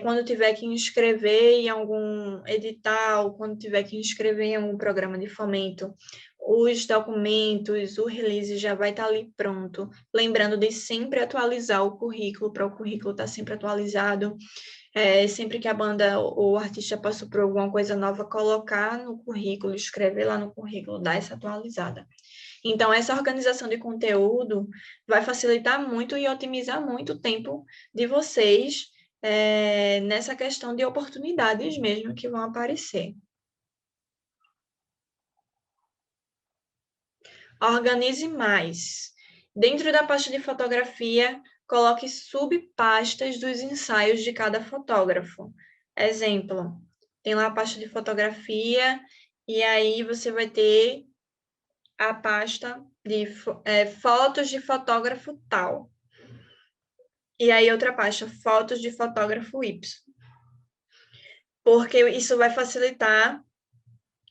Quando tiver que inscrever em algum edital, quando tiver que inscrever em algum programa de fomento, os documentos, o release já vai estar ali pronto. Lembrando de sempre atualizar o currículo, para o currículo estar sempre atualizado. Sempre que a banda ou o artista passou por alguma coisa nova, colocar no currículo, escrever lá no currículo, dar essa atualizada. Então, essa organização de conteúdo vai facilitar muito e otimizar muito o tempo de vocês nessa questão de oportunidades mesmo que vão aparecer. Organize mais. Dentro da pasta de fotografia, coloque subpastas dos ensaios de cada fotógrafo. Exemplo, tem lá a pasta de fotografia, e aí você vai ter a pasta de fotos de fotógrafo tal. E aí outra pasta, fotos de fotógrafo Y. Porque isso vai facilitar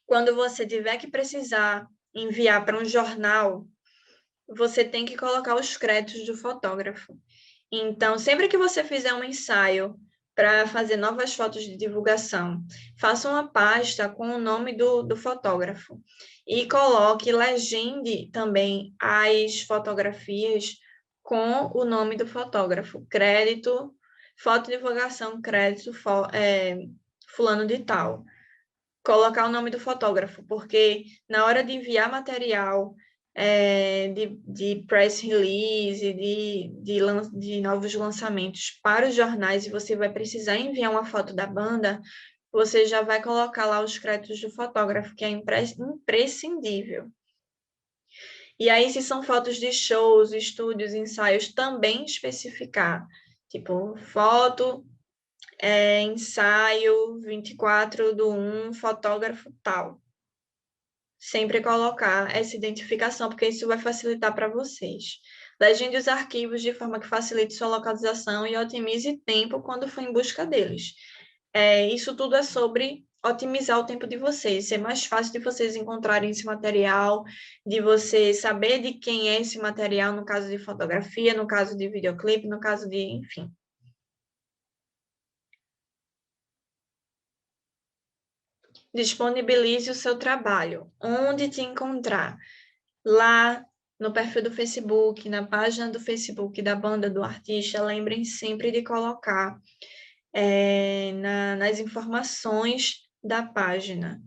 quando você tiver que precisar enviar para um jornal, você tem que colocar os créditos do fotógrafo. Então, sempre que você fizer um ensaio para fazer novas fotos de divulgação, faça uma pasta com o nome do fotógrafo e coloque, legende também as fotografias com o nome do fotógrafo. Crédito, foto de divulgação, crédito, fulano de tal. Colocar o nome do fotógrafo, porque na hora de enviar material, de press release, de novos lançamentos para os jornais, e você vai precisar enviar uma foto da banda, você já vai colocar lá os créditos do fotógrafo, que é imprescindível. E aí, se são fotos de shows, estúdios, ensaios, também especificar. Tipo, foto, ensaio 24/1, fotógrafo tal. Sempre colocar essa identificação, porque isso vai facilitar para vocês. Legende os arquivos de forma que facilite sua localização e otimize tempo quando for em busca deles. Isso tudo é sobre otimizar o tempo de vocês, ser mais fácil de vocês encontrarem esse material, de você saber de quem é esse material, no caso de fotografia, no caso de videoclipe, no caso de, enfim. Disponibilize o seu trabalho. Onde te encontrar? Lá no perfil do Facebook, na página do Facebook da banda, do artista, lembrem sempre de colocar nas informações da página.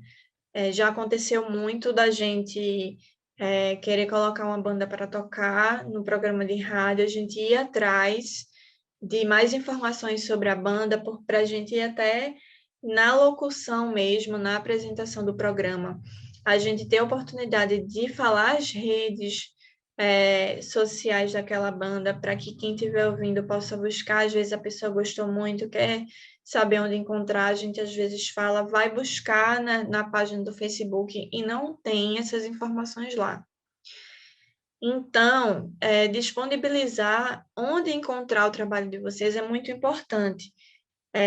Já aconteceu muito da gente querer colocar uma banda para tocar no programa de rádio, a gente ir atrás de mais informações sobre a banda, para a gente ir até na locução mesmo, na apresentação do programa, a gente ter a oportunidade de falar as redes sociais daquela banda, para que quem estiver ouvindo possa buscar. Às vezes a pessoa gostou muito, quer saber onde encontrar, a gente às vezes fala, vai buscar na página do Facebook e não tem essas informações lá. Então, disponibilizar onde encontrar o trabalho de vocês é muito importante.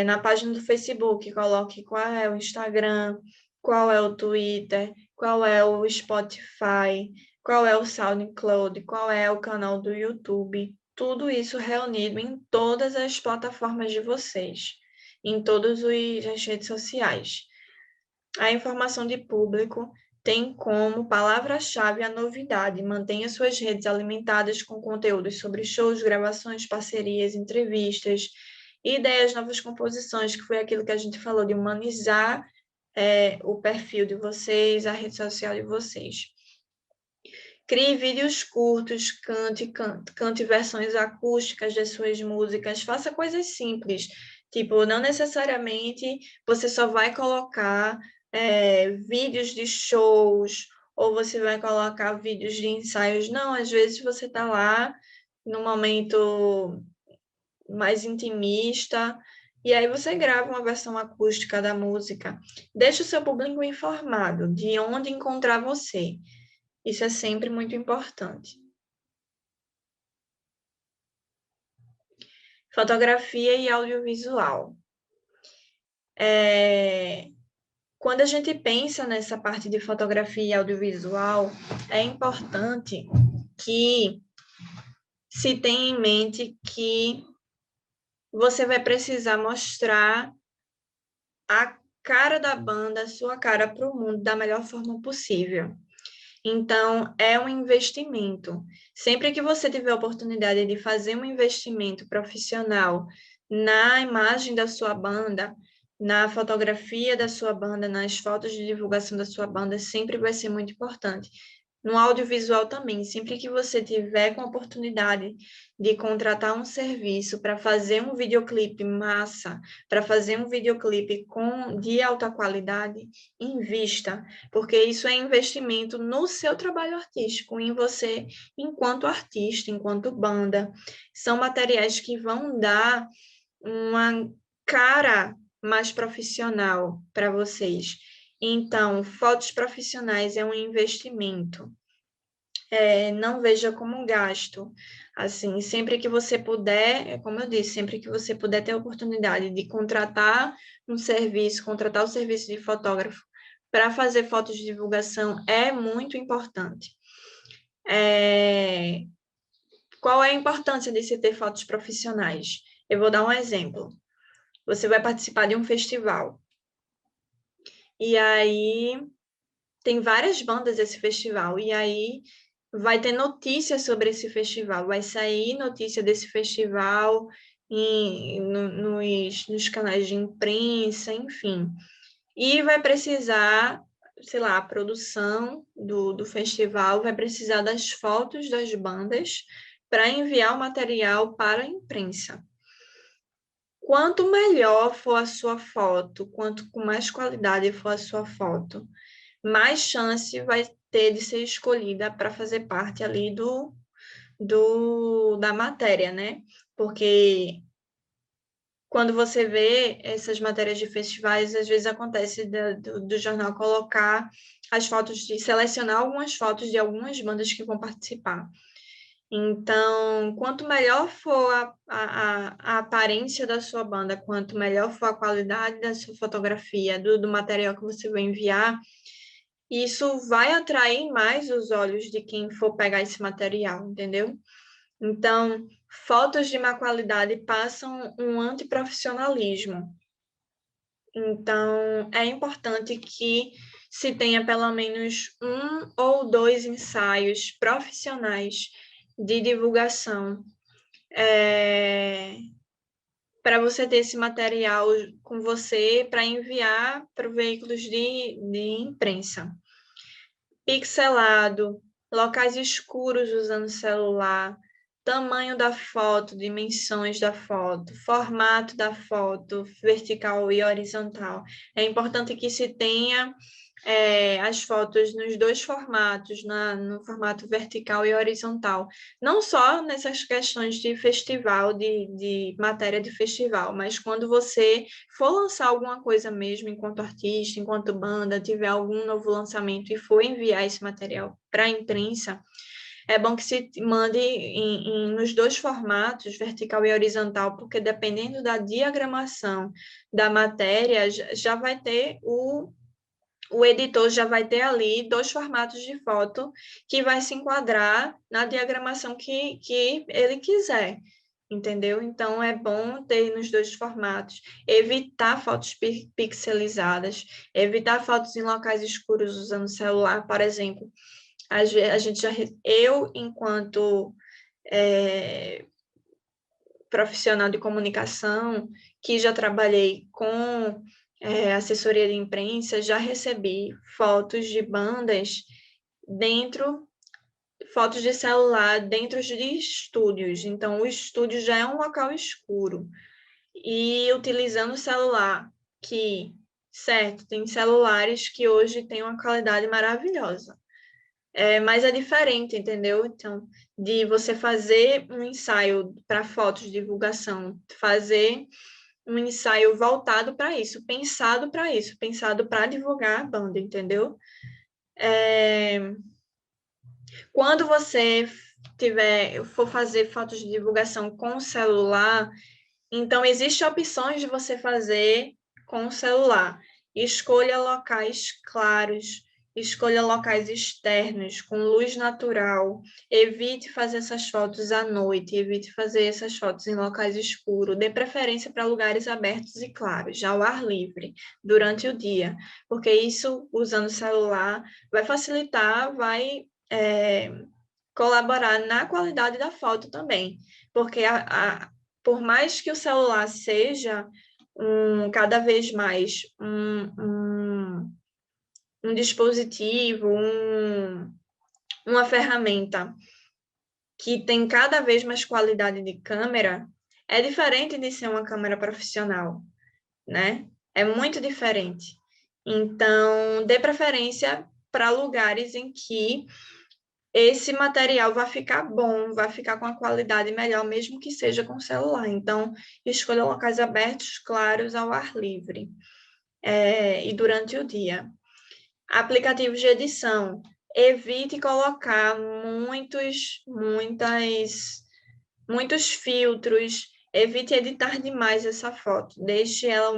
Na página do Facebook, coloque qual é o Instagram, qual é o Twitter, qual é o Spotify, qual é o SoundCloud, qual é o canal do YouTube. Tudo isso reunido em todas as plataformas de vocês, em todas as redes sociais. A informação de público tem como palavra-chave a novidade. Mantenha suas redes alimentadas com conteúdos sobre shows, gravações, parcerias, entrevistas, ideias, novas composições, que foi aquilo que a gente falou, de humanizar o perfil de vocês, a rede social de vocês. Crie vídeos curtos, cante versões acústicas das suas músicas, faça coisas simples. Tipo, não necessariamente você só vai colocar vídeos de shows ou você vai colocar vídeos de ensaios. Não, às vezes você está lá num momento mais intimista e aí você grava uma versão acústica da música. Deixe o seu público informado de onde encontrar você. Isso é sempre muito importante. Fotografia e audiovisual. Quando a gente pensa nessa parte de fotografia e audiovisual, é importante que se tenha em mente que você vai precisar mostrar a cara da banda, a sua cara para o mundo da melhor forma possível. Então, é um investimento. Sempre que você tiver a oportunidade de fazer um investimento profissional na imagem da sua banda, na fotografia da sua banda, nas fotos de divulgação da sua banda, sempre vai ser muito importante. No audiovisual também, sempre que você tiver com a oportunidade de contratar um serviço para fazer um videoclipe massa, para fazer um videoclipe de alta qualidade, invista, porque isso é investimento no seu trabalho artístico, em você enquanto artista, enquanto banda. São materiais que vão dar uma cara mais profissional para vocês. Então, fotos profissionais é um investimento. Não veja como um gasto. Assim, sempre que você puder, como eu disse, sempre que você puder ter a oportunidade de contratar contratar o serviço de fotógrafo para fazer fotos de divulgação é muito importante. Qual é a importância de se ter fotos profissionais? Eu vou dar um exemplo. Você vai participar de um festival. E aí tem várias bandas desse festival. E aí vai ter notícias sobre esse festival. Vai sair notícia desse festival nos canais de imprensa, enfim. E vai precisar, sei lá, a produção do festival vai precisar das fotos das bandas para enviar o material para a imprensa. Quanto melhor for a sua foto, quanto com mais qualidade for a sua foto, mais chance vai ter de ser escolhida para fazer parte ali da matéria, né? Porque quando você vê essas matérias de festivais, às vezes acontece do jornal colocar as fotos, selecionar algumas fotos de algumas bandas que vão participar. Então, quanto melhor for a aparência da sua banda, quanto melhor for a qualidade da sua fotografia, do material que você vai enviar, isso vai atrair mais os olhos de quem for pegar esse material, entendeu? Então, fotos de má qualidade passam um antiprofissionalismo. Então, é importante que se tenha pelo menos 1 ou 2 ensaios profissionais de divulgação para você ter esse material com você para enviar para veículos de imprensa. Pixelado, locais escuros usando celular, tamanho da foto, dimensões da foto, formato da foto, vertical e horizontal. É importante que se tenha as fotos nos 2 formatos, no formato vertical e horizontal. Não só nessas questões de festival, de matéria de festival, mas quando você for lançar alguma coisa mesmo, enquanto artista, enquanto banda, tiver algum novo lançamento e for enviar esse material para a imprensa, é bom que se mande nos 2 formatos, vertical e horizontal, porque dependendo da diagramação da matéria, já vai ter o editor já vai ter ali 2 formatos de foto que vai se enquadrar na diagramação que ele quiser, entendeu? Então, é bom ter nos 2 formatos, evitar fotos pixelizadas, evitar fotos em locais escuros usando celular, por exemplo. Enquanto profissional de comunicação, que já trabalhei com assessoria de imprensa, já recebi fotos de bandas fotos de celular dentro de estúdios. Então, o estúdio já é um local escuro. E utilizando o celular, certo, tem celulares que hoje têm uma qualidade maravilhosa. Mas é diferente, entendeu? Então, de você fazer um ensaio para fotos de divulgação, fazer um ensaio voltado para isso, pensado para divulgar a banda, entendeu? Quando você for fazer fotos de divulgação com o celular, então existem opções de você fazer com o celular. Escolha locais claros, escolha locais externos, com luz natural, evite fazer essas fotos à noite, evite fazer essas fotos em locais escuros, dê preferência para lugares abertos e claros, ao ar livre, durante o dia, porque isso, usando o celular, vai facilitar, vai colaborar na qualidade da foto também, porque por mais que o celular seja cada vez mais um dispositivo, uma ferramenta que tem cada vez mais qualidade de câmera, é diferente de ser uma câmera profissional, né? É muito diferente. Então, dê preferência para lugares em que esse material vai ficar bom, vai ficar com a qualidade melhor, mesmo que seja com celular. Então, escolha locais abertos, claros, ao ar livre, e durante o dia. Aplicativos de edição. Evite colocar muitos filtros. Evite editar demais essa foto. Deixe ela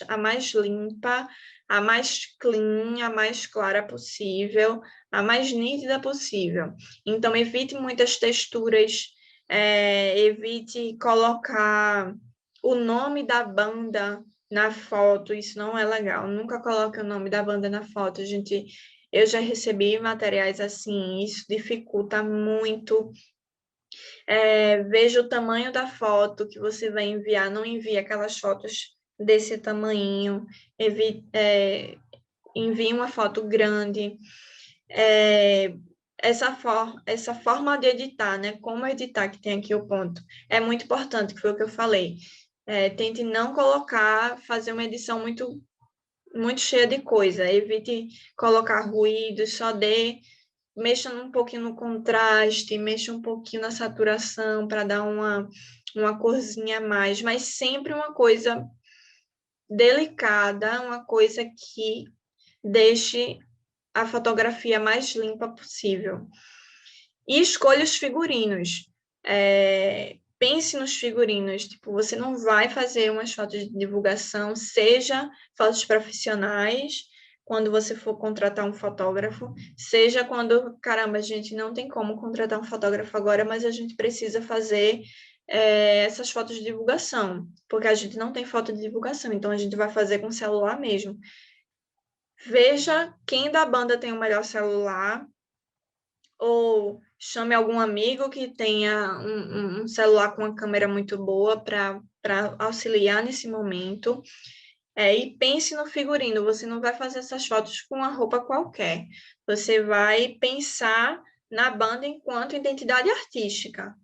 a mais limpa, a mais clean, a mais clara possível, a mais nítida possível. Então, evite muitas texturas, evite colocar o nome da banda na foto, isso não é legal. Nunca coloque o nome da banda na foto. Eu já recebi materiais assim, isso dificulta muito. Veja o tamanho da foto que você vai enviar, não envie aquelas fotos desse tamanho, envie uma foto grande. Essa forma de editar, né? Como editar, que tem aqui o ponto, é muito importante, que foi o que eu falei. Tente não fazer uma edição muito cheia de coisa, evite colocar ruídos, mexa um pouquinho no contraste, mexa um pouquinho na saturação para dar uma corzinha a mais, mas sempre uma coisa delicada, uma coisa que deixe a fotografia mais limpa possível. E escolha os figurinos. Pense nos figurinos. Tipo, você não vai fazer umas fotos de divulgação, seja fotos profissionais, quando você for contratar um fotógrafo, seja quando, caramba, a gente não tem como contratar um fotógrafo agora, mas a gente precisa fazer essas fotos de divulgação, porque a gente não tem foto de divulgação, então a gente vai fazer com celular mesmo. Veja quem da banda tem o melhor celular, ou chame algum amigo que tenha um celular com uma câmera muito boa para auxiliar nesse momento. E pense no figurino, você não vai fazer essas fotos com uma roupa qualquer, você vai pensar na banda enquanto identidade artística,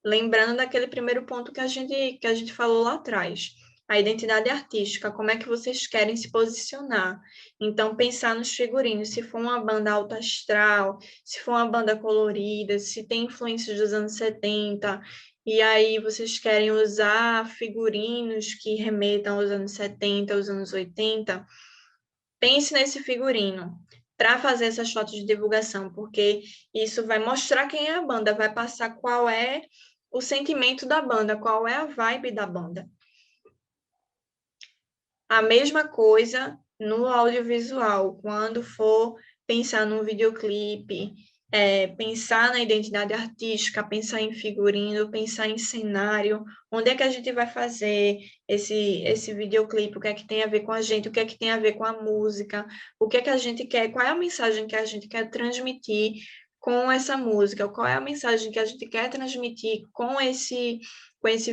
lembrando daquele primeiro ponto que a gente falou lá atrás, a identidade artística, como é que vocês querem se posicionar. Então, pensar nos figurinos, se for uma banda alta astral, se for uma banda colorida, se tem influências dos anos 70, e aí vocês querem usar figurinos que remetam aos anos 70, aos anos 80, pense nesse figurino para fazer essas fotos de divulgação, porque isso vai mostrar quem é a banda, vai passar qual é o sentimento da banda, qual é a vibe da banda. A mesma coisa no audiovisual, quando for pensar num videoclipe, pensar na identidade artística, pensar em figurino, pensar em cenário, onde é que a gente vai fazer esse videoclipe, o que é que tem a ver com a gente, o que é que tem a ver com a música, o que é que a gente quer, qual é a mensagem que a gente quer transmitir com essa música, qual é a mensagem que a gente quer transmitir com esse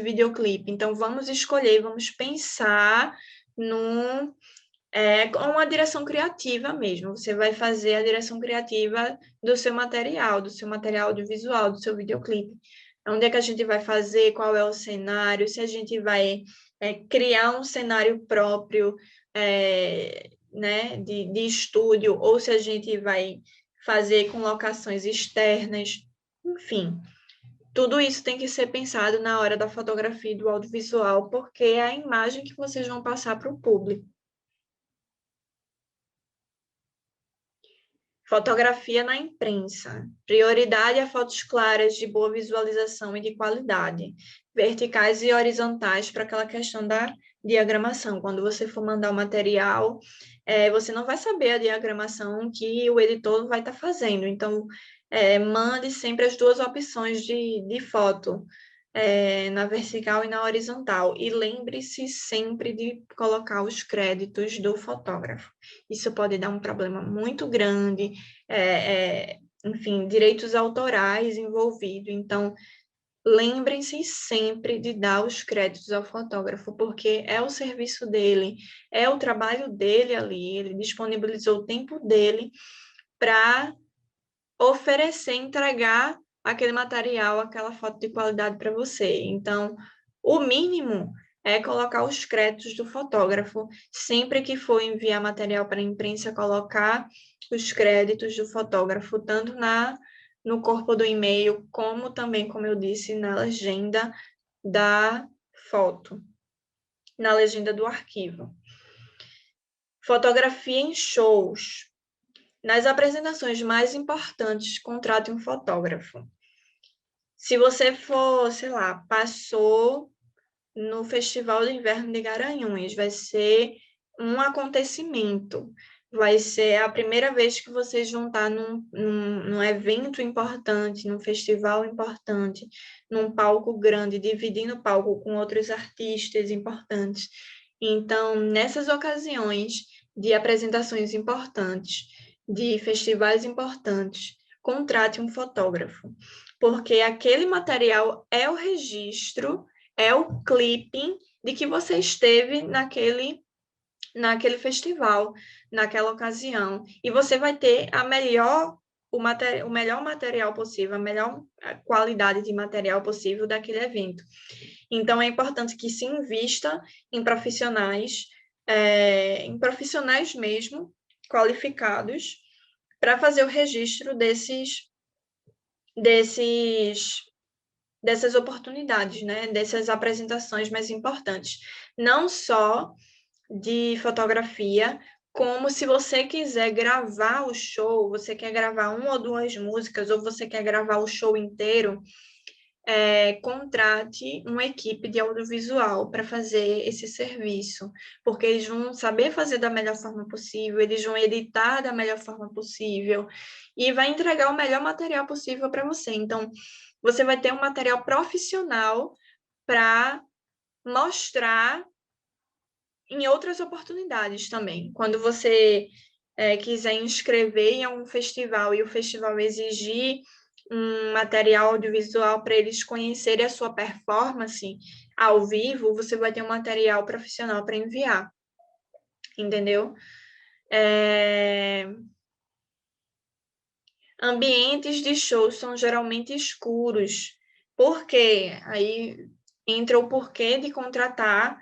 videoclipe. Então, vamos escolher, vamos pensar com uma direção criativa mesmo. Você vai fazer a direção criativa do seu material audiovisual, do seu videoclipe. Onde é que a gente vai fazer, qual é o cenário, se a gente vai criar um cenário próprio, né, de estúdio, ou se a gente vai fazer com locações externas, enfim. Tudo isso tem que ser pensado na hora da fotografia e do audiovisual, porque é a imagem que vocês vão passar para o público. Fotografia na imprensa. Prioridade a fotos claras, de boa visualização e de qualidade. Verticais e horizontais para aquela questão da diagramação. Quando você for mandar o material, você não vai saber a diagramação que o editor vai estar fazendo. Então, mande sempre as duas opções de foto, na vertical e na horizontal. E lembre-se sempre de colocar os créditos do fotógrafo. Isso pode dar um problema muito grande, enfim, direitos autorais envolvidos. Então, lembrem-se sempre de dar os créditos ao fotógrafo, porque é o serviço dele, é o trabalho dele ali, ele disponibilizou o tempo dele para oferecer, entregar aquele material, aquela foto de qualidade para você. Então, o mínimo é colocar os créditos do fotógrafo. Sempre que for enviar material para a imprensa, colocar os créditos do fotógrafo, tanto no corpo do e-mail, como também, como eu disse, na legenda da foto, na legenda do arquivo. Fotografia em shows. Nas apresentações mais importantes, contrate um fotógrafo. Se você for, sei lá, passou no Festival de Inverno de Garanhuns, vai ser um acontecimento. Vai ser a primeira vez que vocês vão estar num evento importante, num festival importante, num palco grande, dividindo o palco com outros artistas importantes. Então, nessas ocasiões de apresentações importantes, de festivais importantes, contrate um fotógrafo, porque aquele material é o registro, é o clipping de que você esteve naquele festival, naquela ocasião. E você vai ter o melhor material possível, a melhor qualidade de material possível daquele evento. Então, é importante que se invista em profissionais mesmo, qualificados, para fazer o registro dessas oportunidades, né? Dessas apresentações mais importantes. Não só de fotografia, como se você quiser gravar o show, você quer gravar uma ou duas músicas, ou você quer gravar o show inteiro, contrate uma equipe de audiovisual para fazer esse serviço, porque eles vão saber fazer da melhor forma possível, eles vão editar da melhor forma possível e vai entregar o melhor material possível para você. Então, você vai ter um material profissional para mostrar em outras oportunidades também. Quando você quiser inscrever em algum festival e o festival exigir um material audiovisual para eles conhecerem a sua performance ao vivo, você vai ter um material profissional para enviar, entendeu? Ambientes de show são geralmente escuros. Por quê? Aí entra o porquê de contratar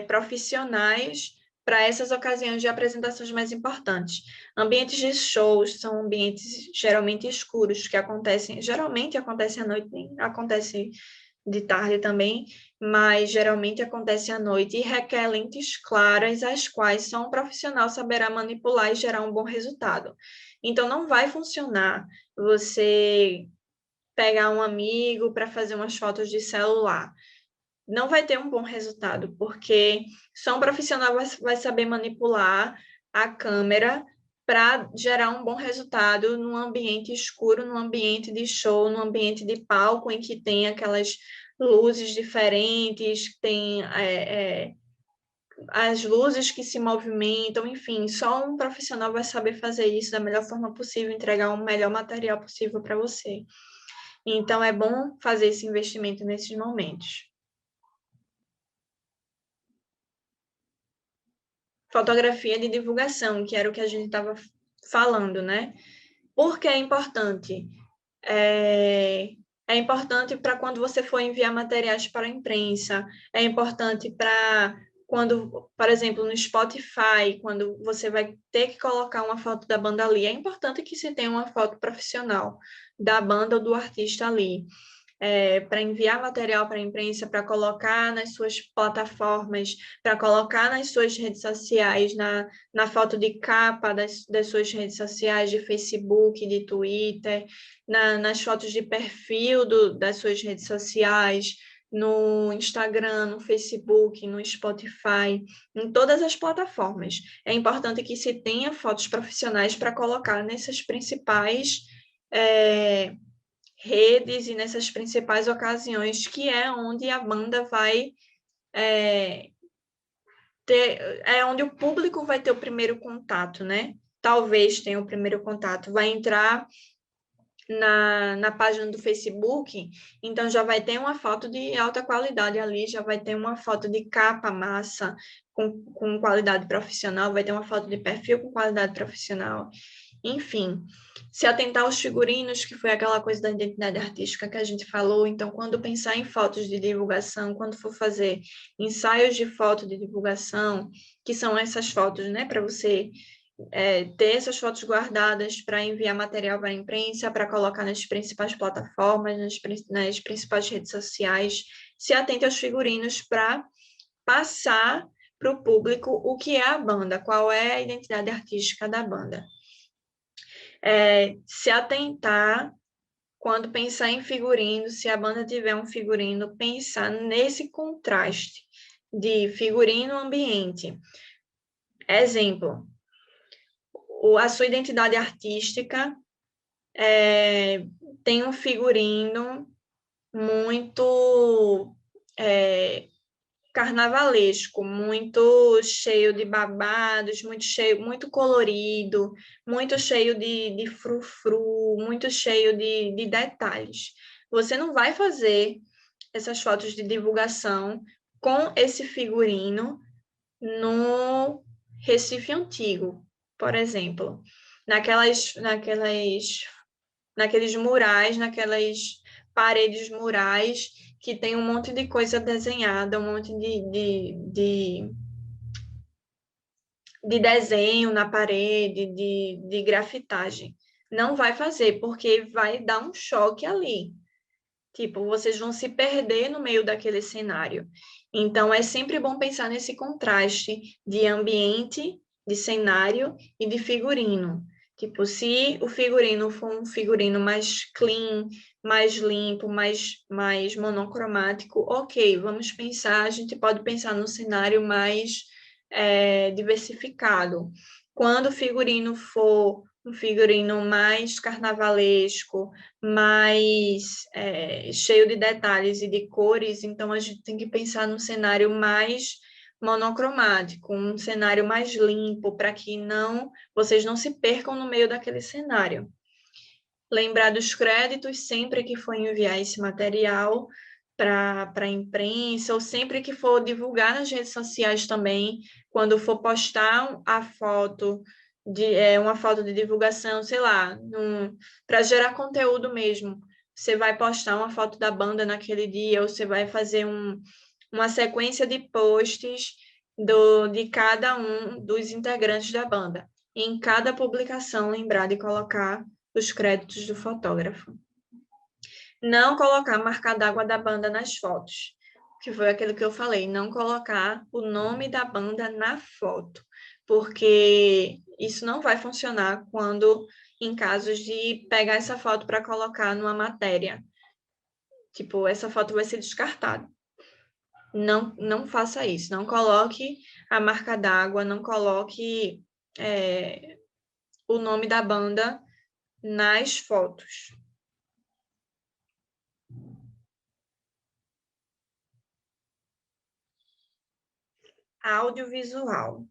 profissionais para essas ocasiões de apresentações mais importantes. Ambientes de shows são ambientes geralmente escuros, que geralmente acontecem à noite, acontece de tarde também, mas geralmente acontece à noite e requer lentes claras, as quais só um profissional saberá manipular e gerar um bom resultado. Então, não vai funcionar você pegar um amigo para fazer umas fotos de celular. Não vai ter um bom resultado, porque só um profissional vai saber manipular a câmera para gerar um bom resultado num ambiente escuro, num ambiente de show, num ambiente de palco, em que tem aquelas luzes diferentes, tem as luzes que se movimentam, enfim, só um profissional vai saber fazer isso da melhor forma possível, entregar o melhor material possível para você. Então, é bom fazer esse investimento nesses momentos. Fotografia de divulgação, que era o que a gente estava falando, né? Por que é importante? É importante para quando você for enviar materiais para a imprensa, é importante para quando, por exemplo, no Spotify, quando você vai ter que colocar uma foto da banda ali, é importante que se tenha uma foto profissional da banda ou do artista ali. Para enviar material para a imprensa, para colocar nas suas plataformas, para colocar nas suas redes sociais, na foto de capa das suas redes sociais, de Facebook, de Twitter, nas fotos de perfil das suas redes sociais, no Instagram, no Facebook, no Spotify, em todas as plataformas. É importante que se tenha fotos profissionais para colocar nessas principais redes e nessas principais ocasiões, que é onde a banda vai é onde o público vai ter o primeiro contato, né? Talvez tenha o primeiro contato. Vai entrar na página do Facebook, então já vai ter uma foto de alta qualidade ali, já vai ter uma foto de capa massa com qualidade profissional, vai ter uma foto de perfil com qualidade profissional. Enfim, se atentar aos figurinos, que foi aquela coisa da identidade artística que a gente falou. Então, quando pensar em fotos de divulgação, quando for fazer ensaios de foto de divulgação, que são essas fotos, né, para você ter essas fotos guardadas para enviar material para a imprensa, para colocar nas principais plataformas, nas principais redes sociais, se atente aos figurinos para passar para o público o que é a banda, qual é a identidade artística da banda. Se atentar, quando pensar em figurino, se a banda tiver um figurino, pensar nesse contraste de figurino ambiente. Exemplo, a sua identidade artística tem um figurino muito carnavalesco, muito cheio de babados, muito colorido, muito cheio de frufru, muito cheio de detalhes. Você não vai fazer essas fotos de divulgação com esse figurino no Recife Antigo, por exemplo, naqueles murais, naquelas paredes murais que tem um monte de coisa desenhada, um monte de desenho na parede, de grafitagem. Não vai fazer, porque vai dar um choque ali. Tipo, vocês vão se perder no meio daquele cenário. Então, é sempre bom pensar nesse contraste de ambiente, de cenário e de figurino. Tipo, se o figurino for um figurino mais clean, mais limpo, mais monocromático, ok, vamos pensar, a gente pode pensar num cenário mais diversificado. Quando o figurino for um figurino mais carnavalesco, mais cheio de detalhes e de cores, então a gente tem que pensar num cenário mais monocromático, um cenário mais limpo, para que vocês não se percam no meio daquele cenário. Lembrar dos créditos sempre que for enviar esse material para a imprensa, ou sempre que for divulgar nas redes sociais também, quando for postar a foto uma foto de divulgação, sei lá, para gerar conteúdo mesmo. Você vai postar uma foto da banda naquele dia, ou você vai fazer uma sequência de posts de cada um dos integrantes da banda. E em cada publicação, lembrar de colocar os créditos do fotógrafo. Não colocar a marca d'água da banda nas fotos, que foi aquilo que eu falei, não colocar o nome da banda na foto, porque isso não vai funcionar em casos de pegar essa foto para colocar numa matéria. Tipo, essa foto vai ser descartada. Não faça isso, não coloque a marca d'água, não coloque o nome da banda nas fotos. Audiovisual.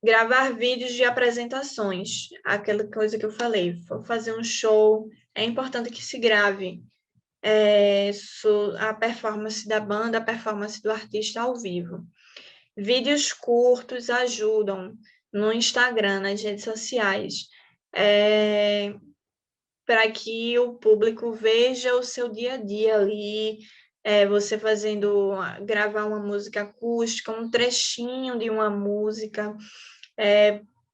Gravar vídeos de apresentações, aquela coisa que eu falei, for fazer um show, é importante que se grave a performance da banda, a performance do artista ao vivo. Vídeos curtos ajudam no Instagram, nas redes sociais, para que o público veja o seu dia a dia ali, você gravar uma música acústica, um trechinho de uma música,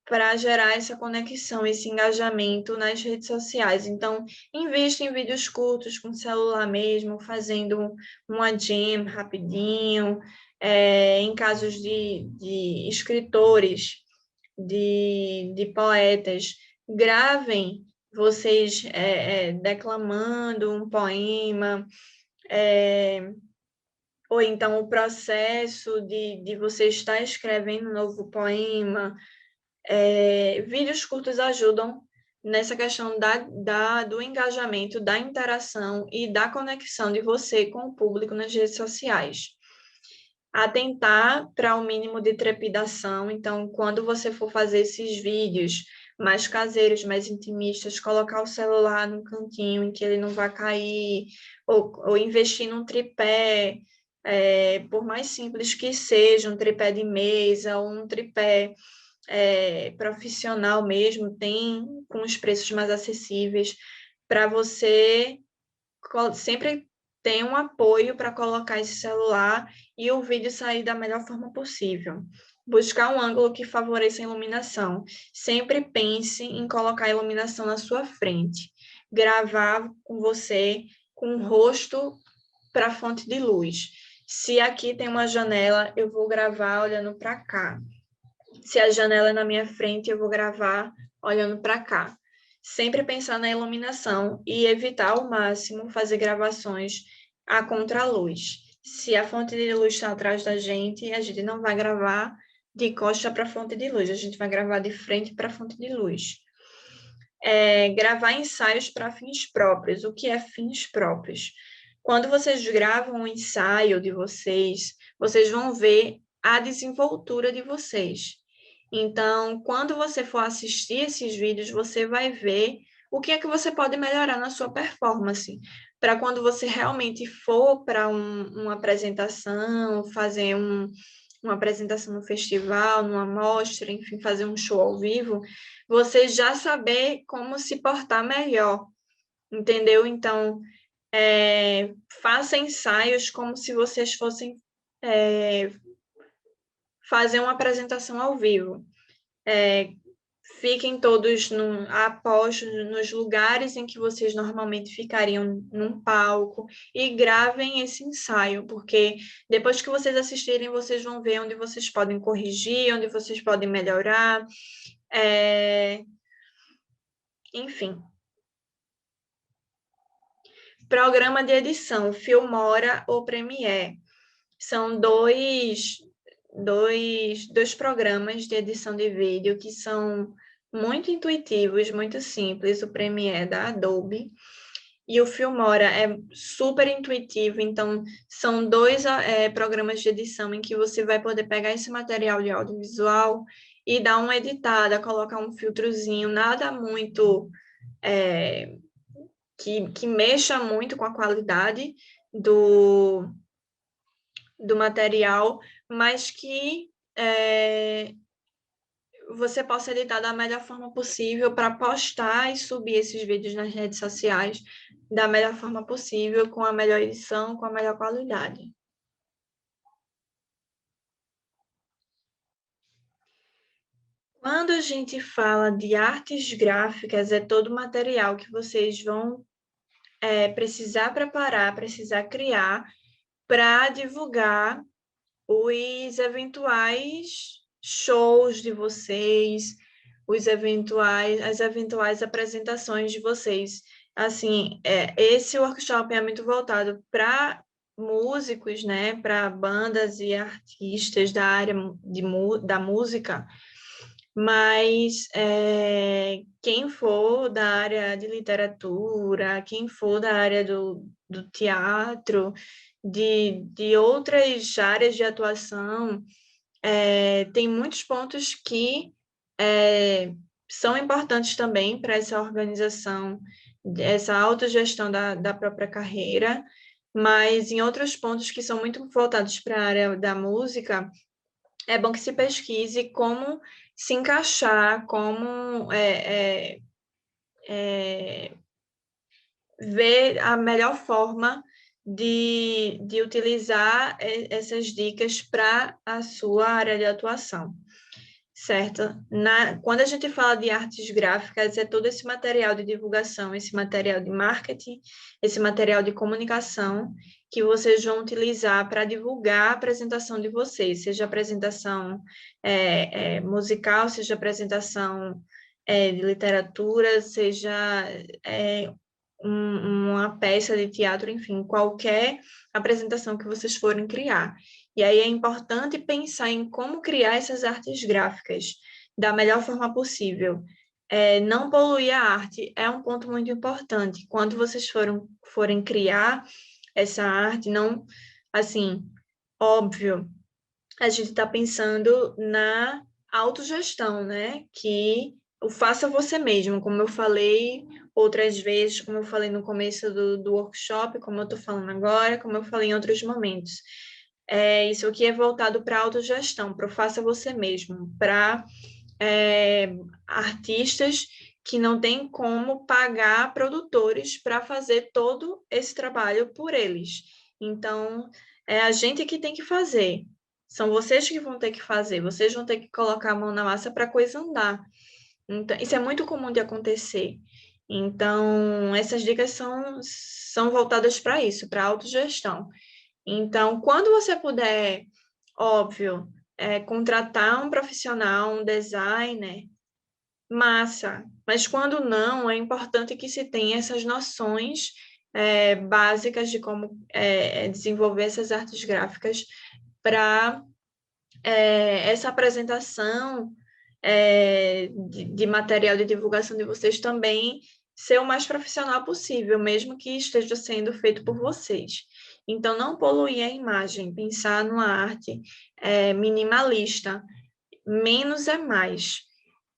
para gerar essa conexão, esse engajamento nas redes sociais. Então, invista em vídeos curtos com celular mesmo, fazendo uma jam rapidinho, em casos de escritores, de poetas, gravem vocês declamando um poema, ou então o processo de você estar escrevendo um novo poema. Vídeos curtos ajudam nessa questão do engajamento, da interação e da conexão de você com o público nas redes sociais. Atentar para o mínimo de trepidação. Então, quando você for fazer esses vídeos mais caseiros, mais intimistas, colocar o celular num cantinho em que ele não vai cair, ou investir num tripé, por mais simples que seja, um tripé de mesa ou um tripé profissional mesmo, tem com os preços mais acessíveis, para você sempre ter um apoio para colocar esse celular e o vídeo sair da melhor forma possível. Buscar um ângulo que favoreça a iluminação. Sempre pense em colocar a iluminação na sua frente. Gravar com você com o rosto para a fonte de luz. Se aqui tem uma janela, eu vou gravar olhando para cá. Se a janela é na minha frente, eu vou gravar olhando para cá. Sempre pensar na iluminação e evitar ao máximo fazer gravações à contraluz. Se a fonte de luz está atrás da gente, a gente não vai gravar de costa para a fonte de luz, a gente vai gravar de frente para a fonte de luz. Gravar ensaios para fins próprios. O que é fins próprios? Quando vocês gravam um ensaio de vocês, vocês vão ver a desenvoltura de vocês. Então, quando você for assistir esses vídeos, você vai ver o que é que você pode melhorar na sua performance, para quando você realmente for para uma apresentação, fazer uma apresentação no festival, numa mostra, enfim, fazer um show ao vivo, você já saber como se portar melhor, entendeu? Então, faça ensaios como se vocês fossem fazer uma apresentação ao vivo. Fiquem todos apostos nos lugares em que vocês normalmente ficariam num palco e gravem esse ensaio, porque depois que vocês assistirem, vocês vão ver onde vocês podem corrigir, onde vocês podem melhorar, enfim. Programa de edição, Filmora ou Premiere. São dois programas de edição de vídeo que são muito intuitivos, muito simples. O Premiere da Adobe e o Filmora é super intuitivo. Então, são dois programas de edição em que você vai poder pegar esse material de audiovisual e dar uma editada, colocar um filtrozinho, nada muito que mexa muito com a qualidade do material, mas que você possa editar da melhor forma possível para postar e subir esses vídeos nas redes sociais da melhor forma possível, com a melhor edição, com a melhor qualidade. Quando a gente fala de artes gráficas, é todo o material que vocês vão precisar preparar, precisar criar para divulgar os eventuais shows de vocês, as eventuais apresentações de vocês. Assim, esse workshop é muito voltado para músicos, né, para bandas e artistas da área da música, mas quem for da área de literatura, quem for da área do teatro, de outras áreas de atuação, tem muitos pontos que são importantes também para essa organização, essa autogestão da própria carreira, mas em outros pontos que são muito voltados para a área da música, é bom que se pesquise como se encaixar, como ver a melhor forma de utilizar essas dicas para a sua área de atuação, certo? Quando a gente fala de artes gráficas, é todo esse material de divulgação, esse material de marketing, esse material de comunicação que vocês vão utilizar para divulgar a apresentação de vocês, seja apresentação musical, seja apresentação de literatura, seja uma peça de teatro, enfim, qualquer apresentação que vocês forem criar. E aí é importante pensar em como criar essas artes gráficas da melhor forma possível. Não poluir a arte é um ponto muito importante. Quando vocês forem criar essa arte, não, assim, óbvio, a gente está pensando na autogestão, né? Que o faça você mesmo, como eu falei outras vezes, como eu falei no começo do workshop, como eu estou falando agora, como eu falei em outros momentos. Isso aqui é voltado para a autogestão, para o faça você mesmo, para artistas que não têm como pagar produtores para fazer todo esse trabalho por eles. Então, é a gente que tem que fazer. São vocês que vão ter que fazer, vocês vão ter que colocar a mão na massa para a coisa andar. Então, isso é muito comum de acontecer. Então, essas dicas são voltadas para isso, para a autogestão. Então, quando você puder, óbvio, contratar um profissional, um designer, massa. Mas quando não, é importante que se tenha essas noções básicas de como desenvolver essas artes gráficas para essa apresentação de material de divulgação de vocês também ser o mais profissional possível, mesmo que esteja sendo feito por vocês. Então, não poluir a imagem, pensar numa arte minimalista, menos é mais.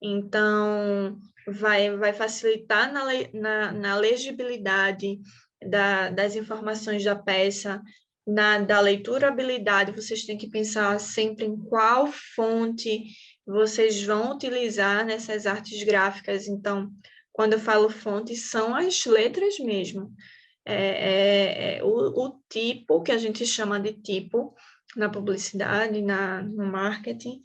Então, vai facilitar na legibilidade das informações da peça, da leiturabilidade. Vocês têm que pensar sempre em qual fonte vocês vão utilizar nessas artes gráficas. Então, quando eu falo fonte, são as letras mesmo. O tipo, que a gente chama de tipo na publicidade, no marketing,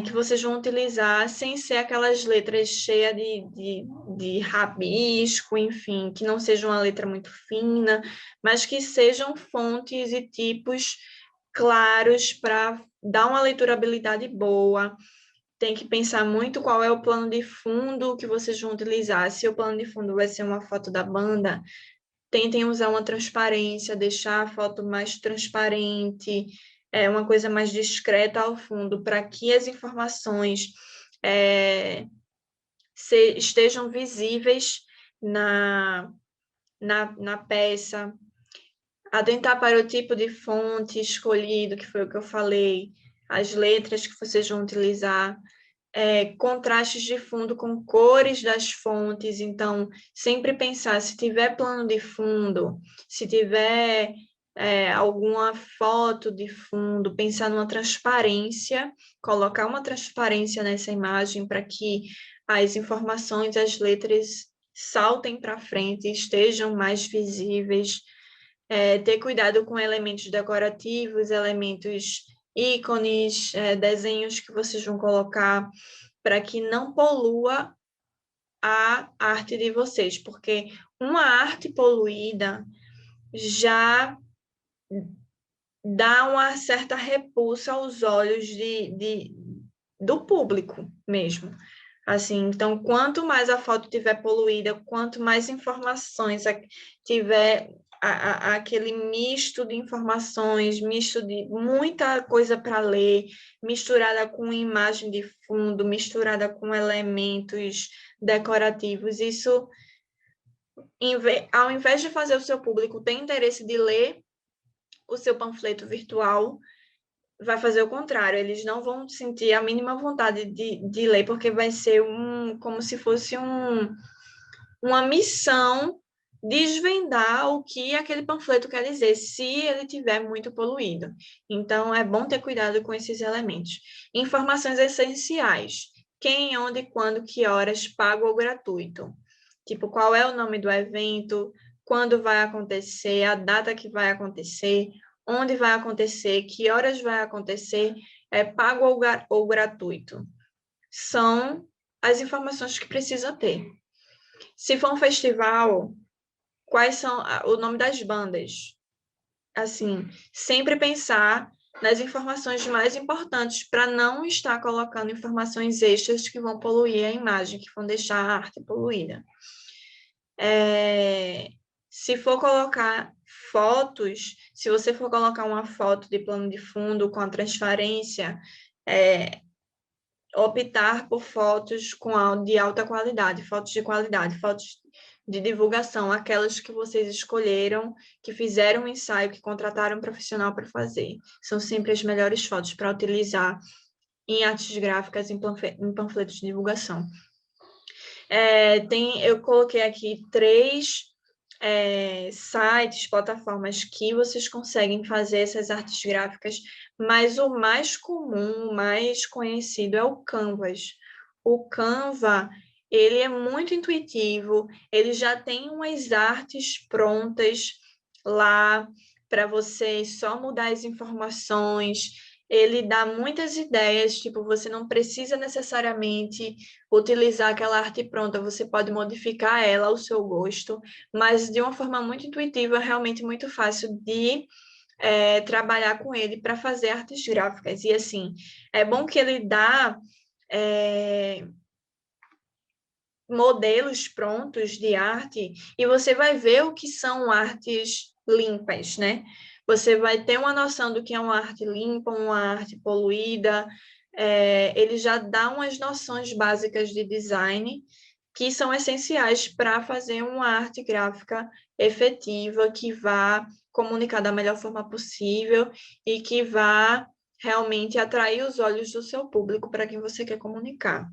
que vocês vão utilizar sem ser aquelas letras cheias de rabisco, enfim, que não seja uma letra muito fina, mas que sejam fontes e tipos claros para dar uma leiturabilidade boa. Tem que pensar muito qual é o plano de fundo que vocês vão utilizar. Se o plano de fundo vai ser uma foto da banda, tentem usar uma transparência, deixar a foto mais transparente, uma coisa mais discreta ao fundo, para que as informações estejam visíveis na peça. Atentar para o tipo de fonte escolhido, que foi o que eu falei, as letras que vocês vão utilizar, contrastes de fundo com cores das fontes. Então, sempre pensar, se tiver plano de fundo, se tiver alguma foto de fundo, pensar numa transparência, colocar uma transparência nessa imagem para que as informações, as letras saltem para frente, estejam mais visíveis. Ter cuidado com elementos decorativos, elementos ícones, desenhos que vocês vão colocar para que não polua a arte de vocês, porque uma arte poluída já dá uma certa repulsa aos olhos do público mesmo. Assim, então, quanto mais a foto tiver poluída, quanto mais informações tiver aquele misto de informações, misto de muita coisa para ler, misturada com imagem de fundo, misturada com elementos decorativos, isso, ao invés de fazer o seu público ter interesse de ler o seu panfleto virtual, vai fazer o contrário, eles não vão sentir a mínima vontade de ler, porque vai ser como se fosse uma missão desvendar o que aquele panfleto quer dizer, se ele tiver muito poluído. Então, é bom ter cuidado com esses elementos. Informações essenciais. Quem, onde, quando, que horas, pago ou gratuito. Tipo, qual é o nome do evento, quando vai acontecer, a data que vai acontecer, onde vai acontecer, que horas vai acontecer, pago ou gratuito. São as informações que precisa ter. Se for um festival, quais são o nome das bandas? Assim, sempre pensar nas informações mais importantes para não estar colocando informações extras que vão poluir a imagem, que vão deixar a arte poluída. Se for colocar fotos, se você for colocar uma foto de plano de fundo com a transparência, optar por fotos de alta qualidade, fotos de qualidade, fotos de divulgação, aquelas que vocês escolheram, que fizeram um ensaio, que contrataram um profissional para fazer. São sempre as melhores fotos para utilizar em artes gráficas, em panfletos de divulgação. Eu coloquei aqui 3 sites, plataformas que vocês conseguem fazer essas artes gráficas, mas o mais comum, o mais conhecido é o Canvas. O Canva, ele é muito intuitivo, ele já tem umas artes prontas lá para você só mudar as informações, ele dá muitas ideias, tipo, você não precisa necessariamente utilizar aquela arte pronta, você pode modificar ela ao seu gosto, mas de uma forma muito intuitiva, realmente muito fácil de trabalhar com ele para fazer artes gráficas. E assim, é bom que ele dá modelos prontos de arte e você vai ver o que são artes limpas, né? Você vai ter uma noção do que é uma arte limpa, uma arte poluída. Ele já dá umas noções básicas de design que são essenciais para fazer uma arte gráfica efetiva, que vá comunicar da melhor forma possível e que vá realmente atrair os olhos do seu público para quem você quer comunicar.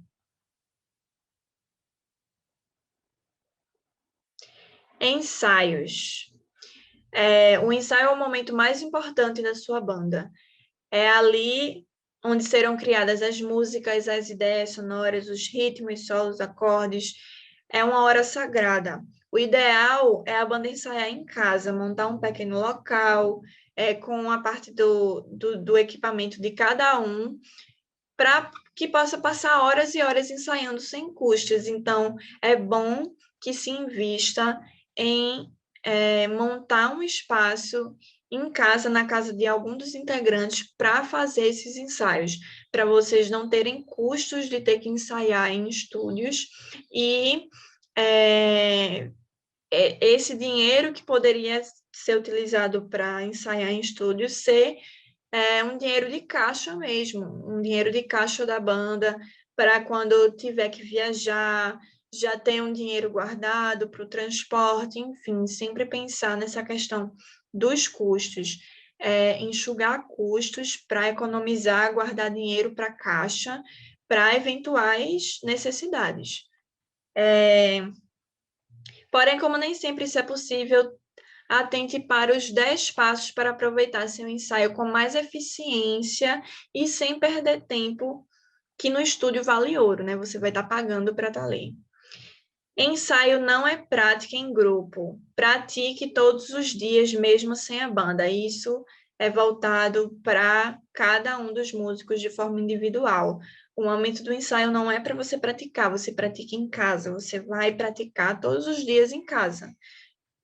Ensaios. O ensaio é o momento mais importante da sua banda. É ali onde serão criadas as músicas, as ideias sonoras, os ritmos, solos, acordes. É uma hora sagrada. O ideal é a banda ensaiar em casa, montar um pequeno local, com a parte do equipamento de cada um, para que possa passar horas e horas ensaiando sem custos. Então, é bom que se invista em montar um espaço em casa, na casa de algum dos integrantes, para fazer esses ensaios, para vocês não terem custos de ter que ensaiar em estúdios e esse dinheiro que poderia ser utilizado para ensaiar em estúdios ser um dinheiro de caixa mesmo, um dinheiro de caixa da banda, para quando tiver que viajar, já ter um dinheiro guardado para o transporte, enfim, sempre pensar nessa questão dos custos, enxugar custos para economizar, guardar dinheiro para caixa, para eventuais necessidades. Porém, como nem sempre isso é possível, atente para os 10 passos para aproveitar seu ensaio com mais eficiência e sem perder tempo, que no estúdio vale ouro, né? Você vai estar pagando para estar ali. Ensaio não é prática em grupo. Pratique todos os dias, mesmo sem a banda. Isso é voltado para cada um dos músicos de forma individual. O momento do ensaio não é para você praticar, você pratica em casa, você vai praticar todos os dias em casa.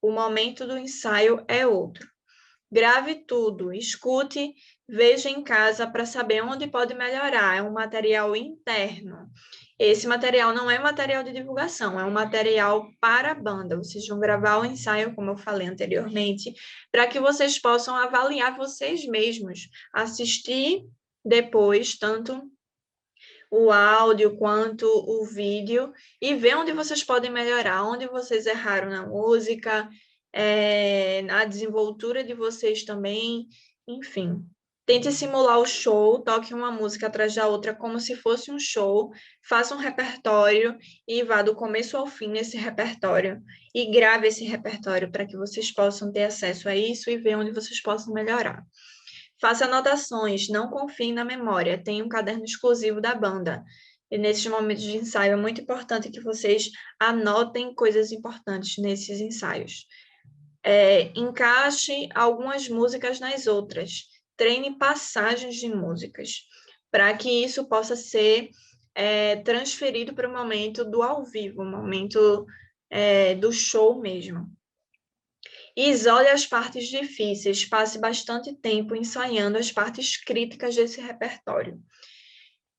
O momento do ensaio é outro. Grave tudo, escute, veja em casa para saber onde pode melhorar. É um material interno. Esse material não é material de divulgação, é um material para a banda. Vocês vão gravar o ensaio, como eu falei anteriormente, para que vocês possam avaliar vocês mesmos, assistir depois, tanto o áudio quanto o vídeo, e ver onde vocês podem melhorar, onde vocês erraram na música, na desenvoltura de vocês também, enfim. Tente simular o show, toque uma música atrás da outra como se fosse um show, faça um repertório e vá do começo ao fim nesse repertório e grave esse repertório para que vocês possam ter acesso a isso e ver onde vocês possam melhorar. Faça anotações, não confie na memória, tenha um caderno exclusivo da banda. E nesses momentos de ensaio é muito importante que vocês anotem coisas importantes nesses ensaios. Encaixe algumas músicas nas outras. Treine passagens de músicas, para que isso possa ser transferido para o momento do ao vivo, o momento do show mesmo. Isole as partes difíceis, passe bastante tempo ensaiando as partes críticas desse repertório.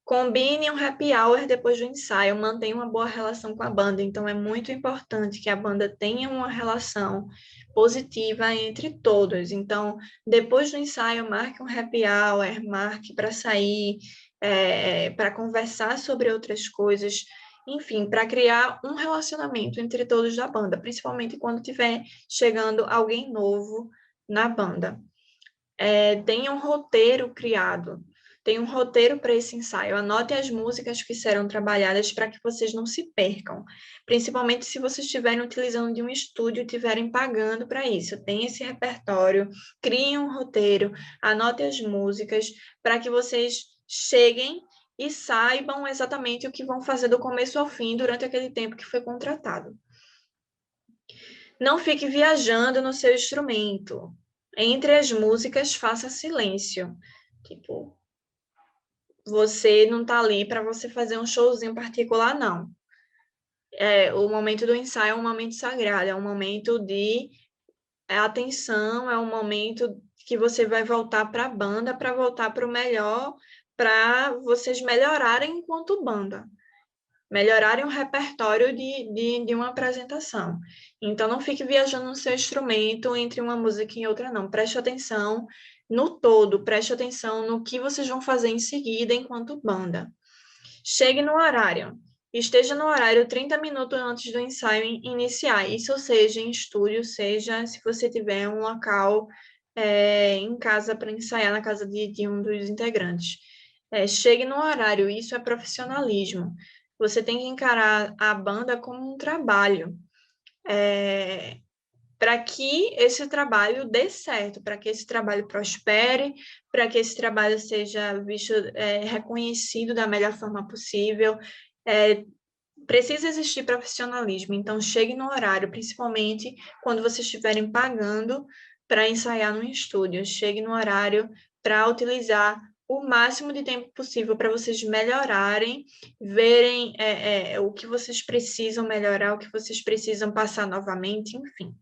Combine um happy hour depois do ensaio, mantenha uma boa relação com a banda. Então, é muito importante que a banda tenha uma relação positiva entre todos. Então, depois do ensaio, marque um happy hour, marque para sair, para conversar sobre outras coisas, enfim, para criar um relacionamento entre todos da banda, principalmente quando tiver chegando alguém novo na banda. Tenha um roteiro criado. Tem um roteiro para esse ensaio. Anote as músicas que serão trabalhadas para que vocês não se percam. Principalmente se vocês estiverem utilizando de um estúdio e estiverem pagando para isso. Tem esse repertório, criem um roteiro, anote as músicas para que vocês cheguem e saibam exatamente o que vão fazer do começo ao fim durante aquele tempo que foi contratado. Não fique viajando no seu instrumento. Entre as músicas, faça silêncio. Tipo, você não tá ali para você fazer um showzinho particular, não. O momento do ensaio é um momento sagrado, é um momento de atenção, é um momento que você vai voltar para a banda, para voltar para o melhor, para vocês melhorarem enquanto banda. Melhorarem o repertório de uma apresentação. Então, não fique viajando no seu instrumento entre uma música e outra, não. Preste atenção no todo, preste atenção no que vocês vão fazer em seguida enquanto banda. Chegue no horário. Esteja no horário 30 minutos antes do ensaio iniciar. Isso seja em estúdio, seja se você tiver um local em casa para ensaiar na casa de um dos integrantes. Chegue no horário, isso é profissionalismo. Você tem que encarar a banda como um trabalho, para que esse trabalho dê certo, para que esse trabalho prospere, para que esse trabalho seja visto, reconhecido da melhor forma possível. Precisa existir profissionalismo, então chegue no horário, principalmente quando vocês estiverem pagando para ensaiar no estúdio. Chegue no horário para utilizar o máximo de tempo possível para vocês melhorarem, verem o que vocês precisam melhorar, o que vocês precisam passar novamente, enfim.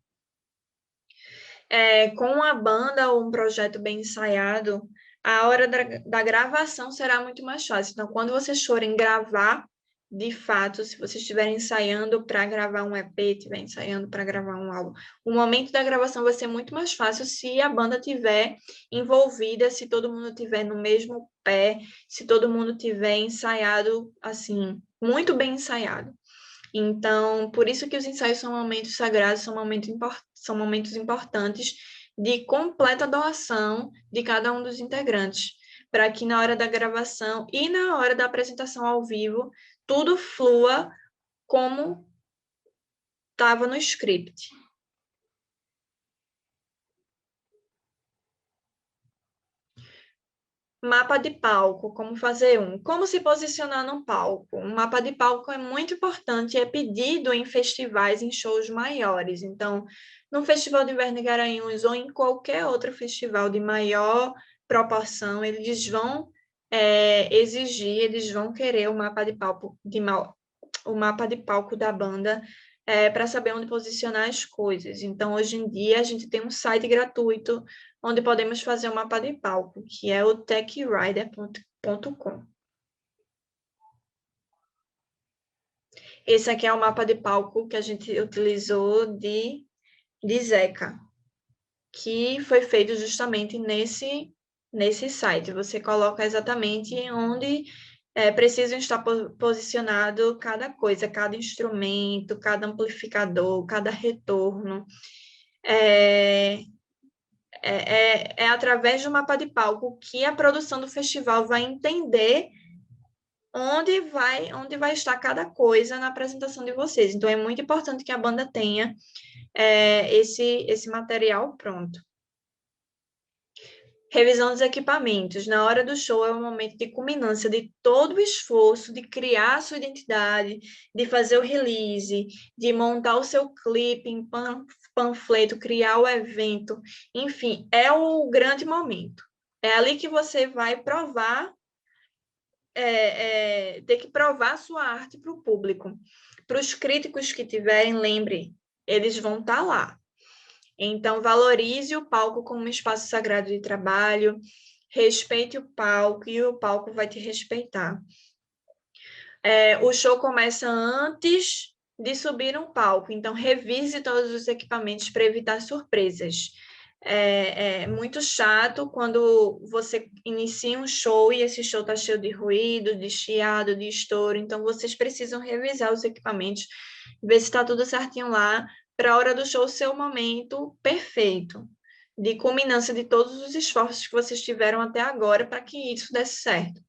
Com a banda ou um projeto bem ensaiado, a hora da gravação será muito mais fácil. Então, quando vocês forem gravar, de fato, se vocês estiverem ensaiando para gravar um EP, estiver ensaiando para gravar um álbum, o momento da gravação vai ser muito mais fácil se a banda estiver envolvida, se todo mundo estiver no mesmo pé, se todo mundo tiver ensaiado, assim, muito bem ensaiado. Então, por isso que os ensaios são momentos sagrados, são momentos importantes de completa doação de cada um dos integrantes, para que na hora da gravação e na hora da apresentação ao vivo, tudo flua como estava no script. Mapa de palco, como fazer um? Como se posicionar no palco? Um mapa de palco é muito importante, é pedido em festivais, em shows maiores. Então, no Festival de Inverno de Garanhuns ou em qualquer outro festival de maior proporção, eles vão exigir, eles vão querer o mapa de palco, o mapa de palco da banda para saber onde posicionar as coisas. Então, hoje em dia, a gente tem um site gratuito onde podemos fazer um mapa de palco, que é o techrider.com. Esse aqui é o mapa de palco que a gente utilizou de Zeca, que foi feito justamente nesse site. Você coloca exatamente onde precisam estar posicionado cada coisa, cada instrumento, cada amplificador, cada retorno. É através do mapa de palco que a produção do festival vai entender onde vai estar cada coisa na apresentação de vocês. Então, é muito importante que a banda tenha esse material pronto. Revisão dos equipamentos. Na hora do show é o momento de culminância de todo o esforço de criar a sua identidade, de fazer o release, de montar o seu clipe em panfleto, criar o evento. Enfim, é o grande momento. É ali que você vai provar, ter que provar a sua arte para o público. Para os críticos que tiverem, lembre, eles vão estar lá. Então, valorize o palco como um espaço sagrado de trabalho, respeite o palco e o palco vai te respeitar. O show começa antes de subir no palco, então revise todos os equipamentos para evitar surpresas. É muito chato quando você inicia um show e esse show está cheio de ruído, de chiado, de estouro, então vocês precisam revisar os equipamentos, ver se está tudo certinho lá, para a hora do show ser o momento perfeito, de culminância de todos os esforços que vocês tiveram até agora para que isso desse certo.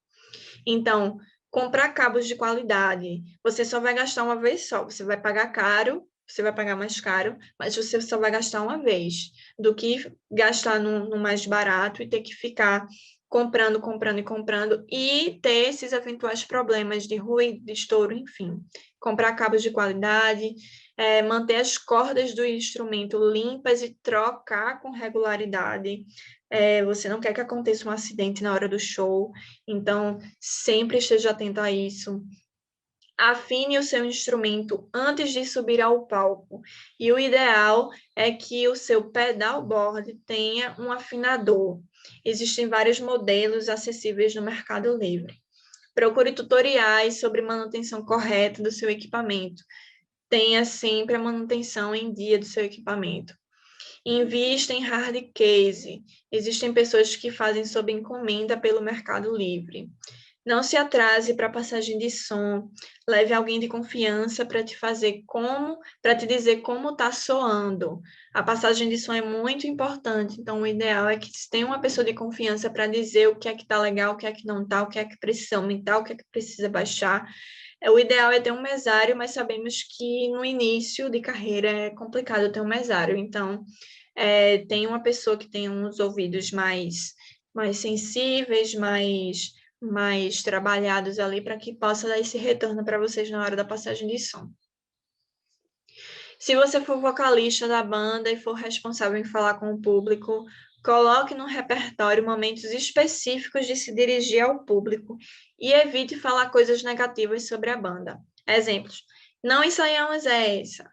Então, comprar cabos de qualidade, você só vai gastar uma vez só, você vai pagar caro, você vai pagar mais caro, mas você só vai gastar uma vez, do que gastar no mais barato e ter que ficar comprando e ter esses eventuais problemas de ruído, de estouro, enfim. Comprar cabos de qualidade, manter as cordas do instrumento limpas e trocar com regularidade. Você não quer que aconteça um acidente na hora do show, então sempre esteja atento a isso. Afine o seu instrumento antes de subir ao palco. E o ideal é que o seu pedalboard tenha um afinador. Existem vários modelos acessíveis no Mercado Livre. Procure tutoriais sobre manutenção correta do seu equipamento. Tenha sempre a manutenção em dia do seu equipamento. Invista em hard case. Existem pessoas que fazem sob encomenda pelo Mercado Livre. Não se atrase para a passagem de som. Leve alguém de confiança para te dizer como está soando. A passagem de som é muito importante, então o ideal é que tenha uma pessoa de confiança para dizer o que é que está legal, o que é que não está, o que é que precisa aumentar, o que é que precisa baixar. O ideal é ter um mesário, mas sabemos que no início de carreira é complicado ter um mesário, então tem uma pessoa que tem uns ouvidos mais sensíveis, mais trabalhados ali para que possa dar esse retorno para vocês na hora da passagem de som. Se você for vocalista da banda e for responsável em falar com o público, coloque no repertório momentos específicos de se dirigir ao público e evite falar coisas negativas sobre a banda. Exemplos: não ensaiamos essa,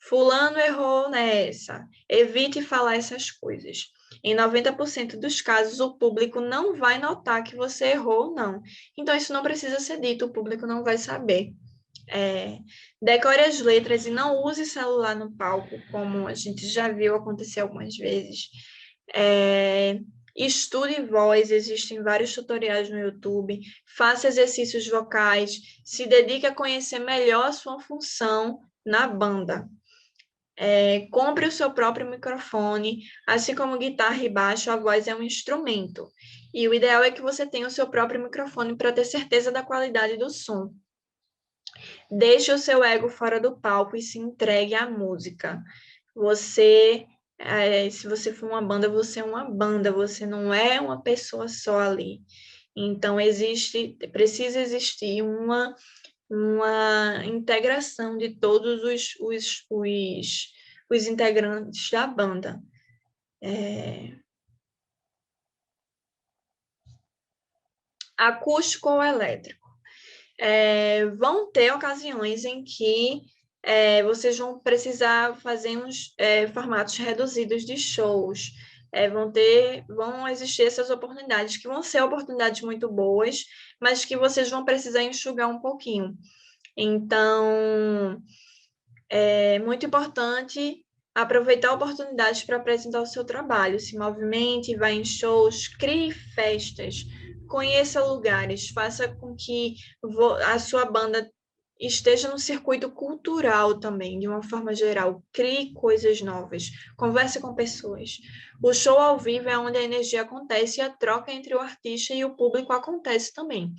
fulano errou nessa. Evite falar essas coisas. Em 90% dos casos, o público não vai notar que você errou ou não. Então, isso não precisa ser dito, o público não vai saber. Decore as letras e não use celular no palco, como a gente já viu acontecer algumas vezes. Estude voz, existem vários tutoriais no YouTube. Faça exercícios vocais, se dedique a conhecer melhor a sua função na banda. Compre o seu próprio microfone, assim como guitarra e baixo, a voz é um instrumento. E o ideal é que você tenha o seu próprio microfone para ter certeza da qualidade do som. Deixe o seu ego fora do palco e se entregue à música. Se você for uma banda, você é uma banda, você não é uma pessoa só ali. Então, precisa existir uma integração de todos os integrantes da banda. Acústico ou elétrico? Vão ter ocasiões em que vocês vão precisar fazer uns formatos reduzidos de shows. Vão existir essas oportunidades, que vão ser oportunidades muito boas, mas que vocês vão precisar enxugar um pouquinho. Então, é muito importante aproveitar oportunidades para apresentar o seu trabalho. Se movimente, vá em shows, crie festas, conheça lugares, faça com que a sua banda esteja no circuito cultural também, de uma forma geral. Crie coisas novas, converse com pessoas. O show ao vivo é onde a energia acontece e a troca entre o artista e o público acontece também.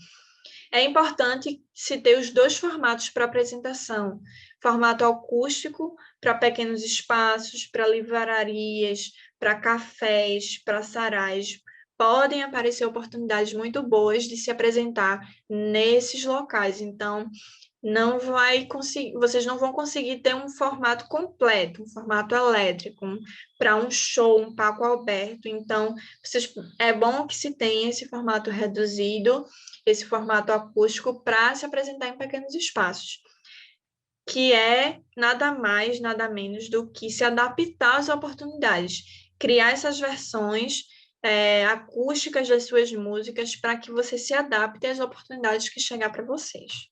É importante se ter os dois formatos para apresentação: formato acústico para pequenos espaços, para livrarias, para cafés, para sarais. Podem aparecer oportunidades muito boas de se apresentar nesses locais. Então, vocês não vão conseguir ter um formato completo, um formato elétrico, para um show, um palco aberto. Então, é bom que se tenha esse formato reduzido, esse formato acústico, para se apresentar em pequenos espaços, que é nada mais, nada menos do que se adaptar às oportunidades, criar essas versões acústicas das suas músicas para que você se adapte às oportunidades que chegar para vocês.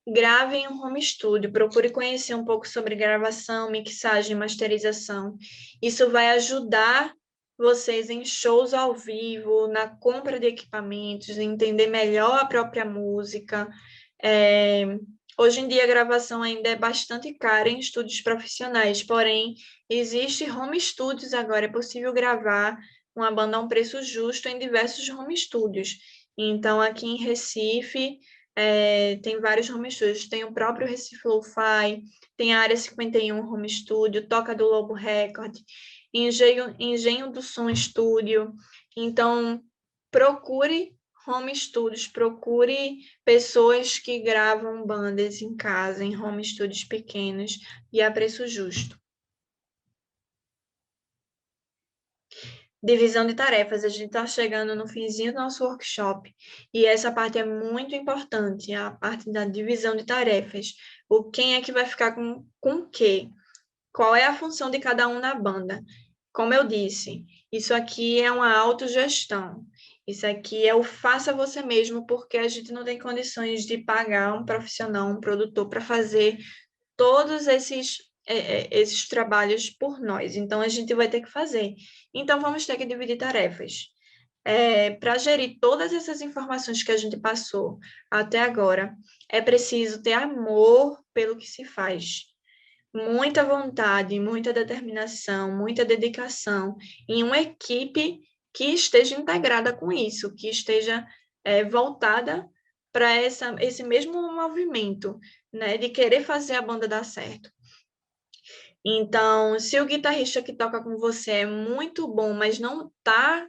Grave em um home studio, procure conhecer um pouco sobre gravação, mixagem, masterização. Isso vai ajudar vocês em shows ao vivo, na compra de equipamentos, entender melhor a própria música. Hoje em dia a gravação ainda é bastante cara em estúdios profissionais, porém existe home studios agora, é possível gravar uma banda a um preço justo em diversos home studios. Então aqui em Recife tem vários home studios, tem o próprio Recife Lo-Fi, tem a Área 51 Home Studio, Toca do Lobo Record, Engenho do Som Studio. Então, procure home studios, procure pessoas que gravam bandas em casa, em home studios pequenos e a preço justo. Divisão de tarefas, a gente está chegando no finzinho do nosso workshop e essa parte é muito importante, a parte da divisão de tarefas. Quem é que vai ficar com o quê? Qual é a função de cada um na banda? Como eu disse, isso aqui é uma autogestão. Isso aqui é o faça você mesmo, porque a gente não tem condições de pagar um profissional, um produtor, para fazer todos esses trabalhos por nós. Então, a gente vai ter que fazer. Então, vamos ter que dividir tarefas. Para gerir todas essas informações que a gente passou até agora, é preciso ter amor pelo que se faz. Muita vontade, muita determinação, muita dedicação em uma equipe que esteja integrada com isso, que esteja voltada para esse mesmo movimento, né, de querer fazer a banda dar certo. Então, se o guitarrista que toca com você é muito bom, mas não está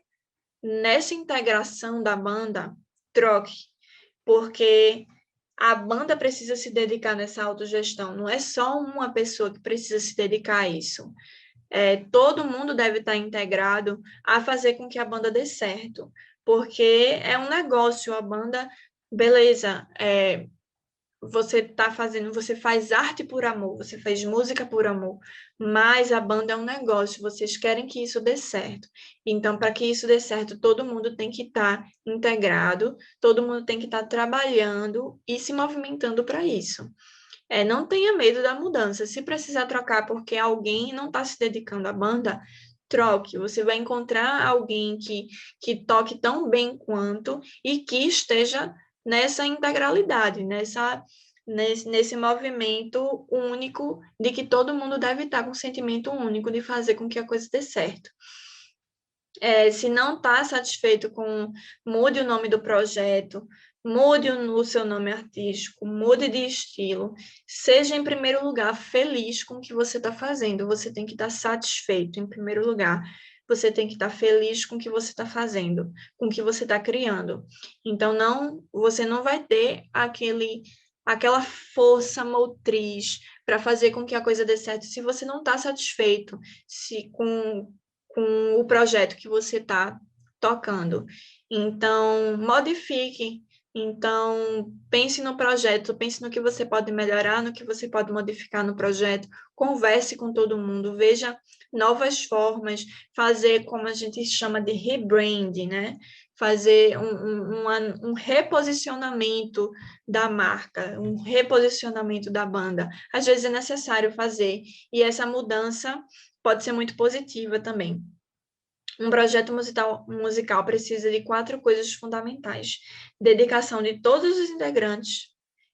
nessa integração da banda, troque, porque a banda precisa se dedicar nessa autogestão, não é só uma pessoa que precisa se dedicar a isso. Todo mundo deve estar integrado a fazer com que a banda dê certo, porque é um negócio, a banda, beleza, você faz arte por amor, você faz música por amor, mas a banda é um negócio, vocês querem que isso dê certo. Então, para que isso dê certo, todo mundo tem que estar integrado, todo mundo tem que estar trabalhando e se movimentando para isso. Não tenha medo da mudança. Se precisar trocar porque alguém não está se dedicando à banda, troque. Você vai encontrar alguém que toque tão bem quanto e que esteja nessa integralidade, nesse movimento único de que todo mundo deve estar com um sentimento único de fazer com que a coisa dê certo. Se não está satisfeito mude o nome do projeto, mude o seu nome artístico, mude de estilo. Seja, em primeiro lugar, feliz com o que você está fazendo. Você tem que estar satisfeito, em primeiro lugar. Você tem que estar feliz com o que você está fazendo, com o que você está criando. Então, você não vai ter aquela força motriz para fazer com que a coisa dê certo se você não está satisfeito com o projeto que você está tocando. Então, modifique. Então, pense no projeto, pense no que você pode melhorar, no que você pode modificar no projeto, converse com todo mundo, veja novas formas, fazer como a gente chama de rebranding, né? Fazer um reposicionamento da marca, um reposicionamento da banda. Às vezes é necessário fazer, e essa mudança pode ser muito positiva também. Um projeto musical precisa de 4 coisas fundamentais: dedicação de todos os integrantes,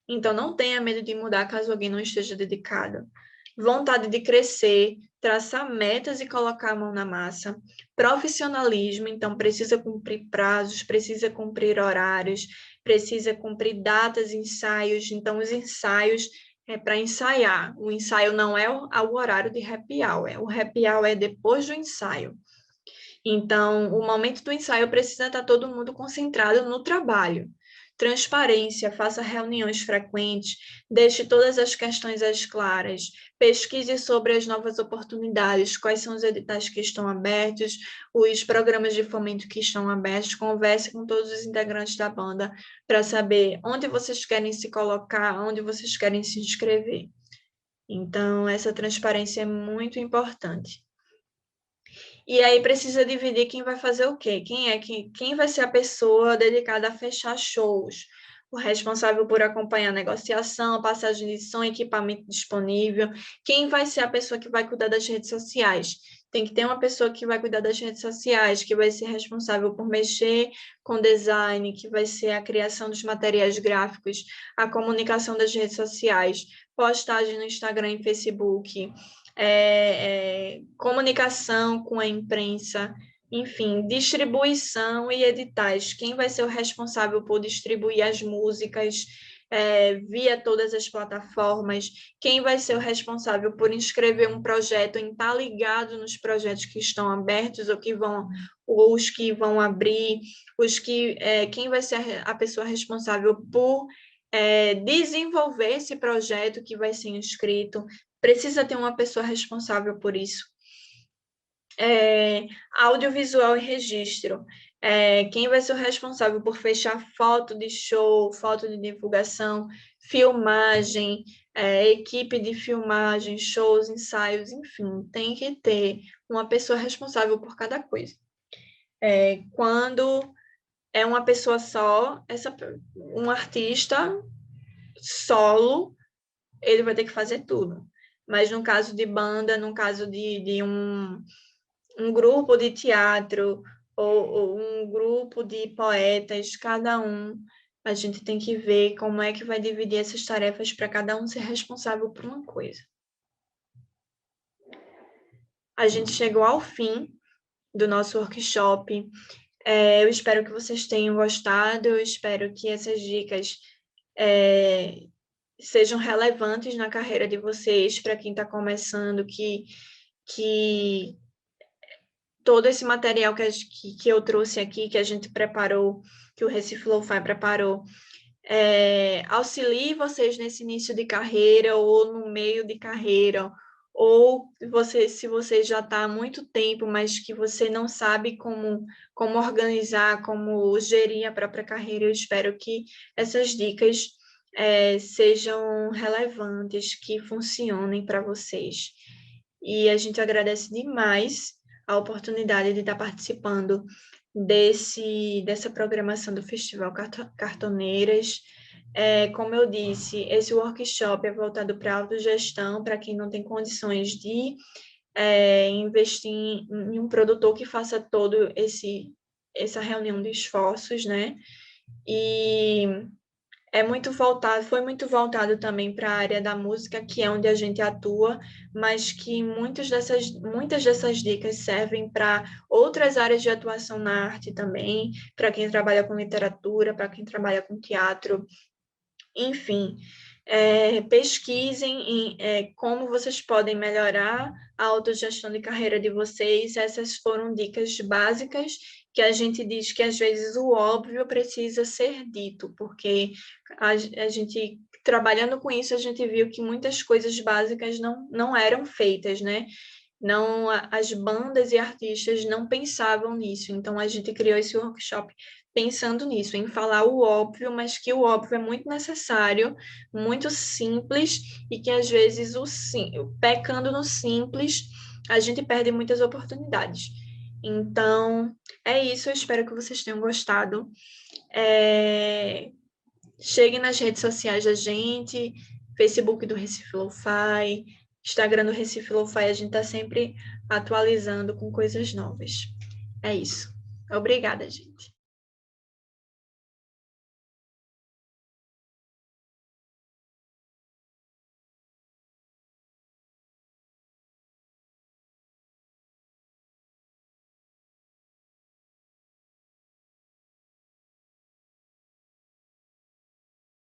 então não tenha medo de mudar caso alguém não esteja dedicado. Vontade de crescer, traçar metas e colocar a mão na massa. Profissionalismo, então precisa cumprir prazos, precisa cumprir horários, precisa cumprir datas, ensaios. Então os ensaios é para ensaiar. O ensaio não é o horário de happy hour, o happy hour é depois do ensaio. Então, o momento do ensaio precisa estar todo mundo concentrado no trabalho. Transparência, faça reuniões frequentes, deixe todas as questões às claras, pesquise sobre as novas oportunidades, quais são os editais que estão abertos, os programas de fomento que estão abertos, converse com todos os integrantes da banda para saber onde vocês querem se colocar, onde vocês querem se inscrever. Então, essa transparência é muito importante. E aí precisa dividir quem vai fazer o quê? Quem vai ser a pessoa dedicada a fechar shows? O responsável por acompanhar a negociação, passagem de som, equipamento disponível. Quem vai ser a pessoa que vai cuidar das redes sociais? Tem que ter uma pessoa que vai cuidar das redes sociais, que vai ser responsável por mexer com design, que vai ser a criação dos materiais gráficos, a comunicação das redes sociais, postagem no Instagram e Facebook, comunicação com a imprensa, enfim, distribuição e editais. Quem vai ser o responsável por distribuir as músicas via todas as plataformas? Quem vai ser o responsável por inscrever um projeto, em estar ligado nos projetos que estão abertos ou os que vão abrir? Quem vai ser a pessoa responsável por desenvolver esse projeto que vai ser inscrito? Precisa ter uma pessoa responsável por isso. Audiovisual e registro. Quem vai ser o responsável por fechar foto de show, foto de divulgação, filmagem, equipe de filmagem, shows, ensaios, enfim, tem que ter uma pessoa responsável por cada coisa. Quando é uma pessoa só, um artista solo, ele vai ter que fazer tudo. Mas no caso de banda, no caso de um grupo de teatro ou um grupo de poetas, a gente tem que ver como é que vai dividir essas tarefas para cada um ser responsável por uma coisa. A gente chegou ao fim do nosso workshop. Eu espero que vocês tenham gostado, eu espero que essas dicas sejam relevantes na carreira de vocês, para quem está começando, que todo esse material que eu trouxe aqui, que a gente preparou, que o Recife Lo-Fi preparou, auxilie vocês nesse início de carreira ou no meio de carreira, ou se você já está há muito tempo, mas que você não sabe como organizar, como gerir a própria carreira, eu espero que essas dicas sejam relevantes, que funcionem para vocês. E a gente agradece demais a oportunidade de estar participando dessa programação do Festival Cartoneiras. Como eu disse, esse workshop é voltado para a autogestão, para quem não tem condições de investir em um produtor que faça todo essa reunião de esforços, né? E foi muito voltado também para a área da música, que é onde a gente atua, mas que muitas dessas dicas servem para outras áreas de atuação na arte também, para quem trabalha com literatura, para quem trabalha com teatro, enfim. Pesquisem como vocês podem melhorar a autogestão de carreira de vocês. Essas foram dicas básicas que a gente diz que, às vezes, o óbvio precisa ser dito, porque a gente, trabalhando com isso, a gente viu que muitas coisas básicas não eram feitas, né? Não, as bandas e artistas não pensavam nisso, então a gente criou esse workshop pensando nisso, em falar o óbvio, mas que o óbvio é muito necessário, muito simples, e que às vezes pecando no simples, a gente perde muitas oportunidades. Então, é isso, eu espero que vocês tenham gostado. Cheguem nas redes sociais da gente, Facebook do Recife Lo-Fi, Instagram do Recife Lo-Fi, a gente está sempre atualizando com coisas novas. É isso. Obrigada, gente.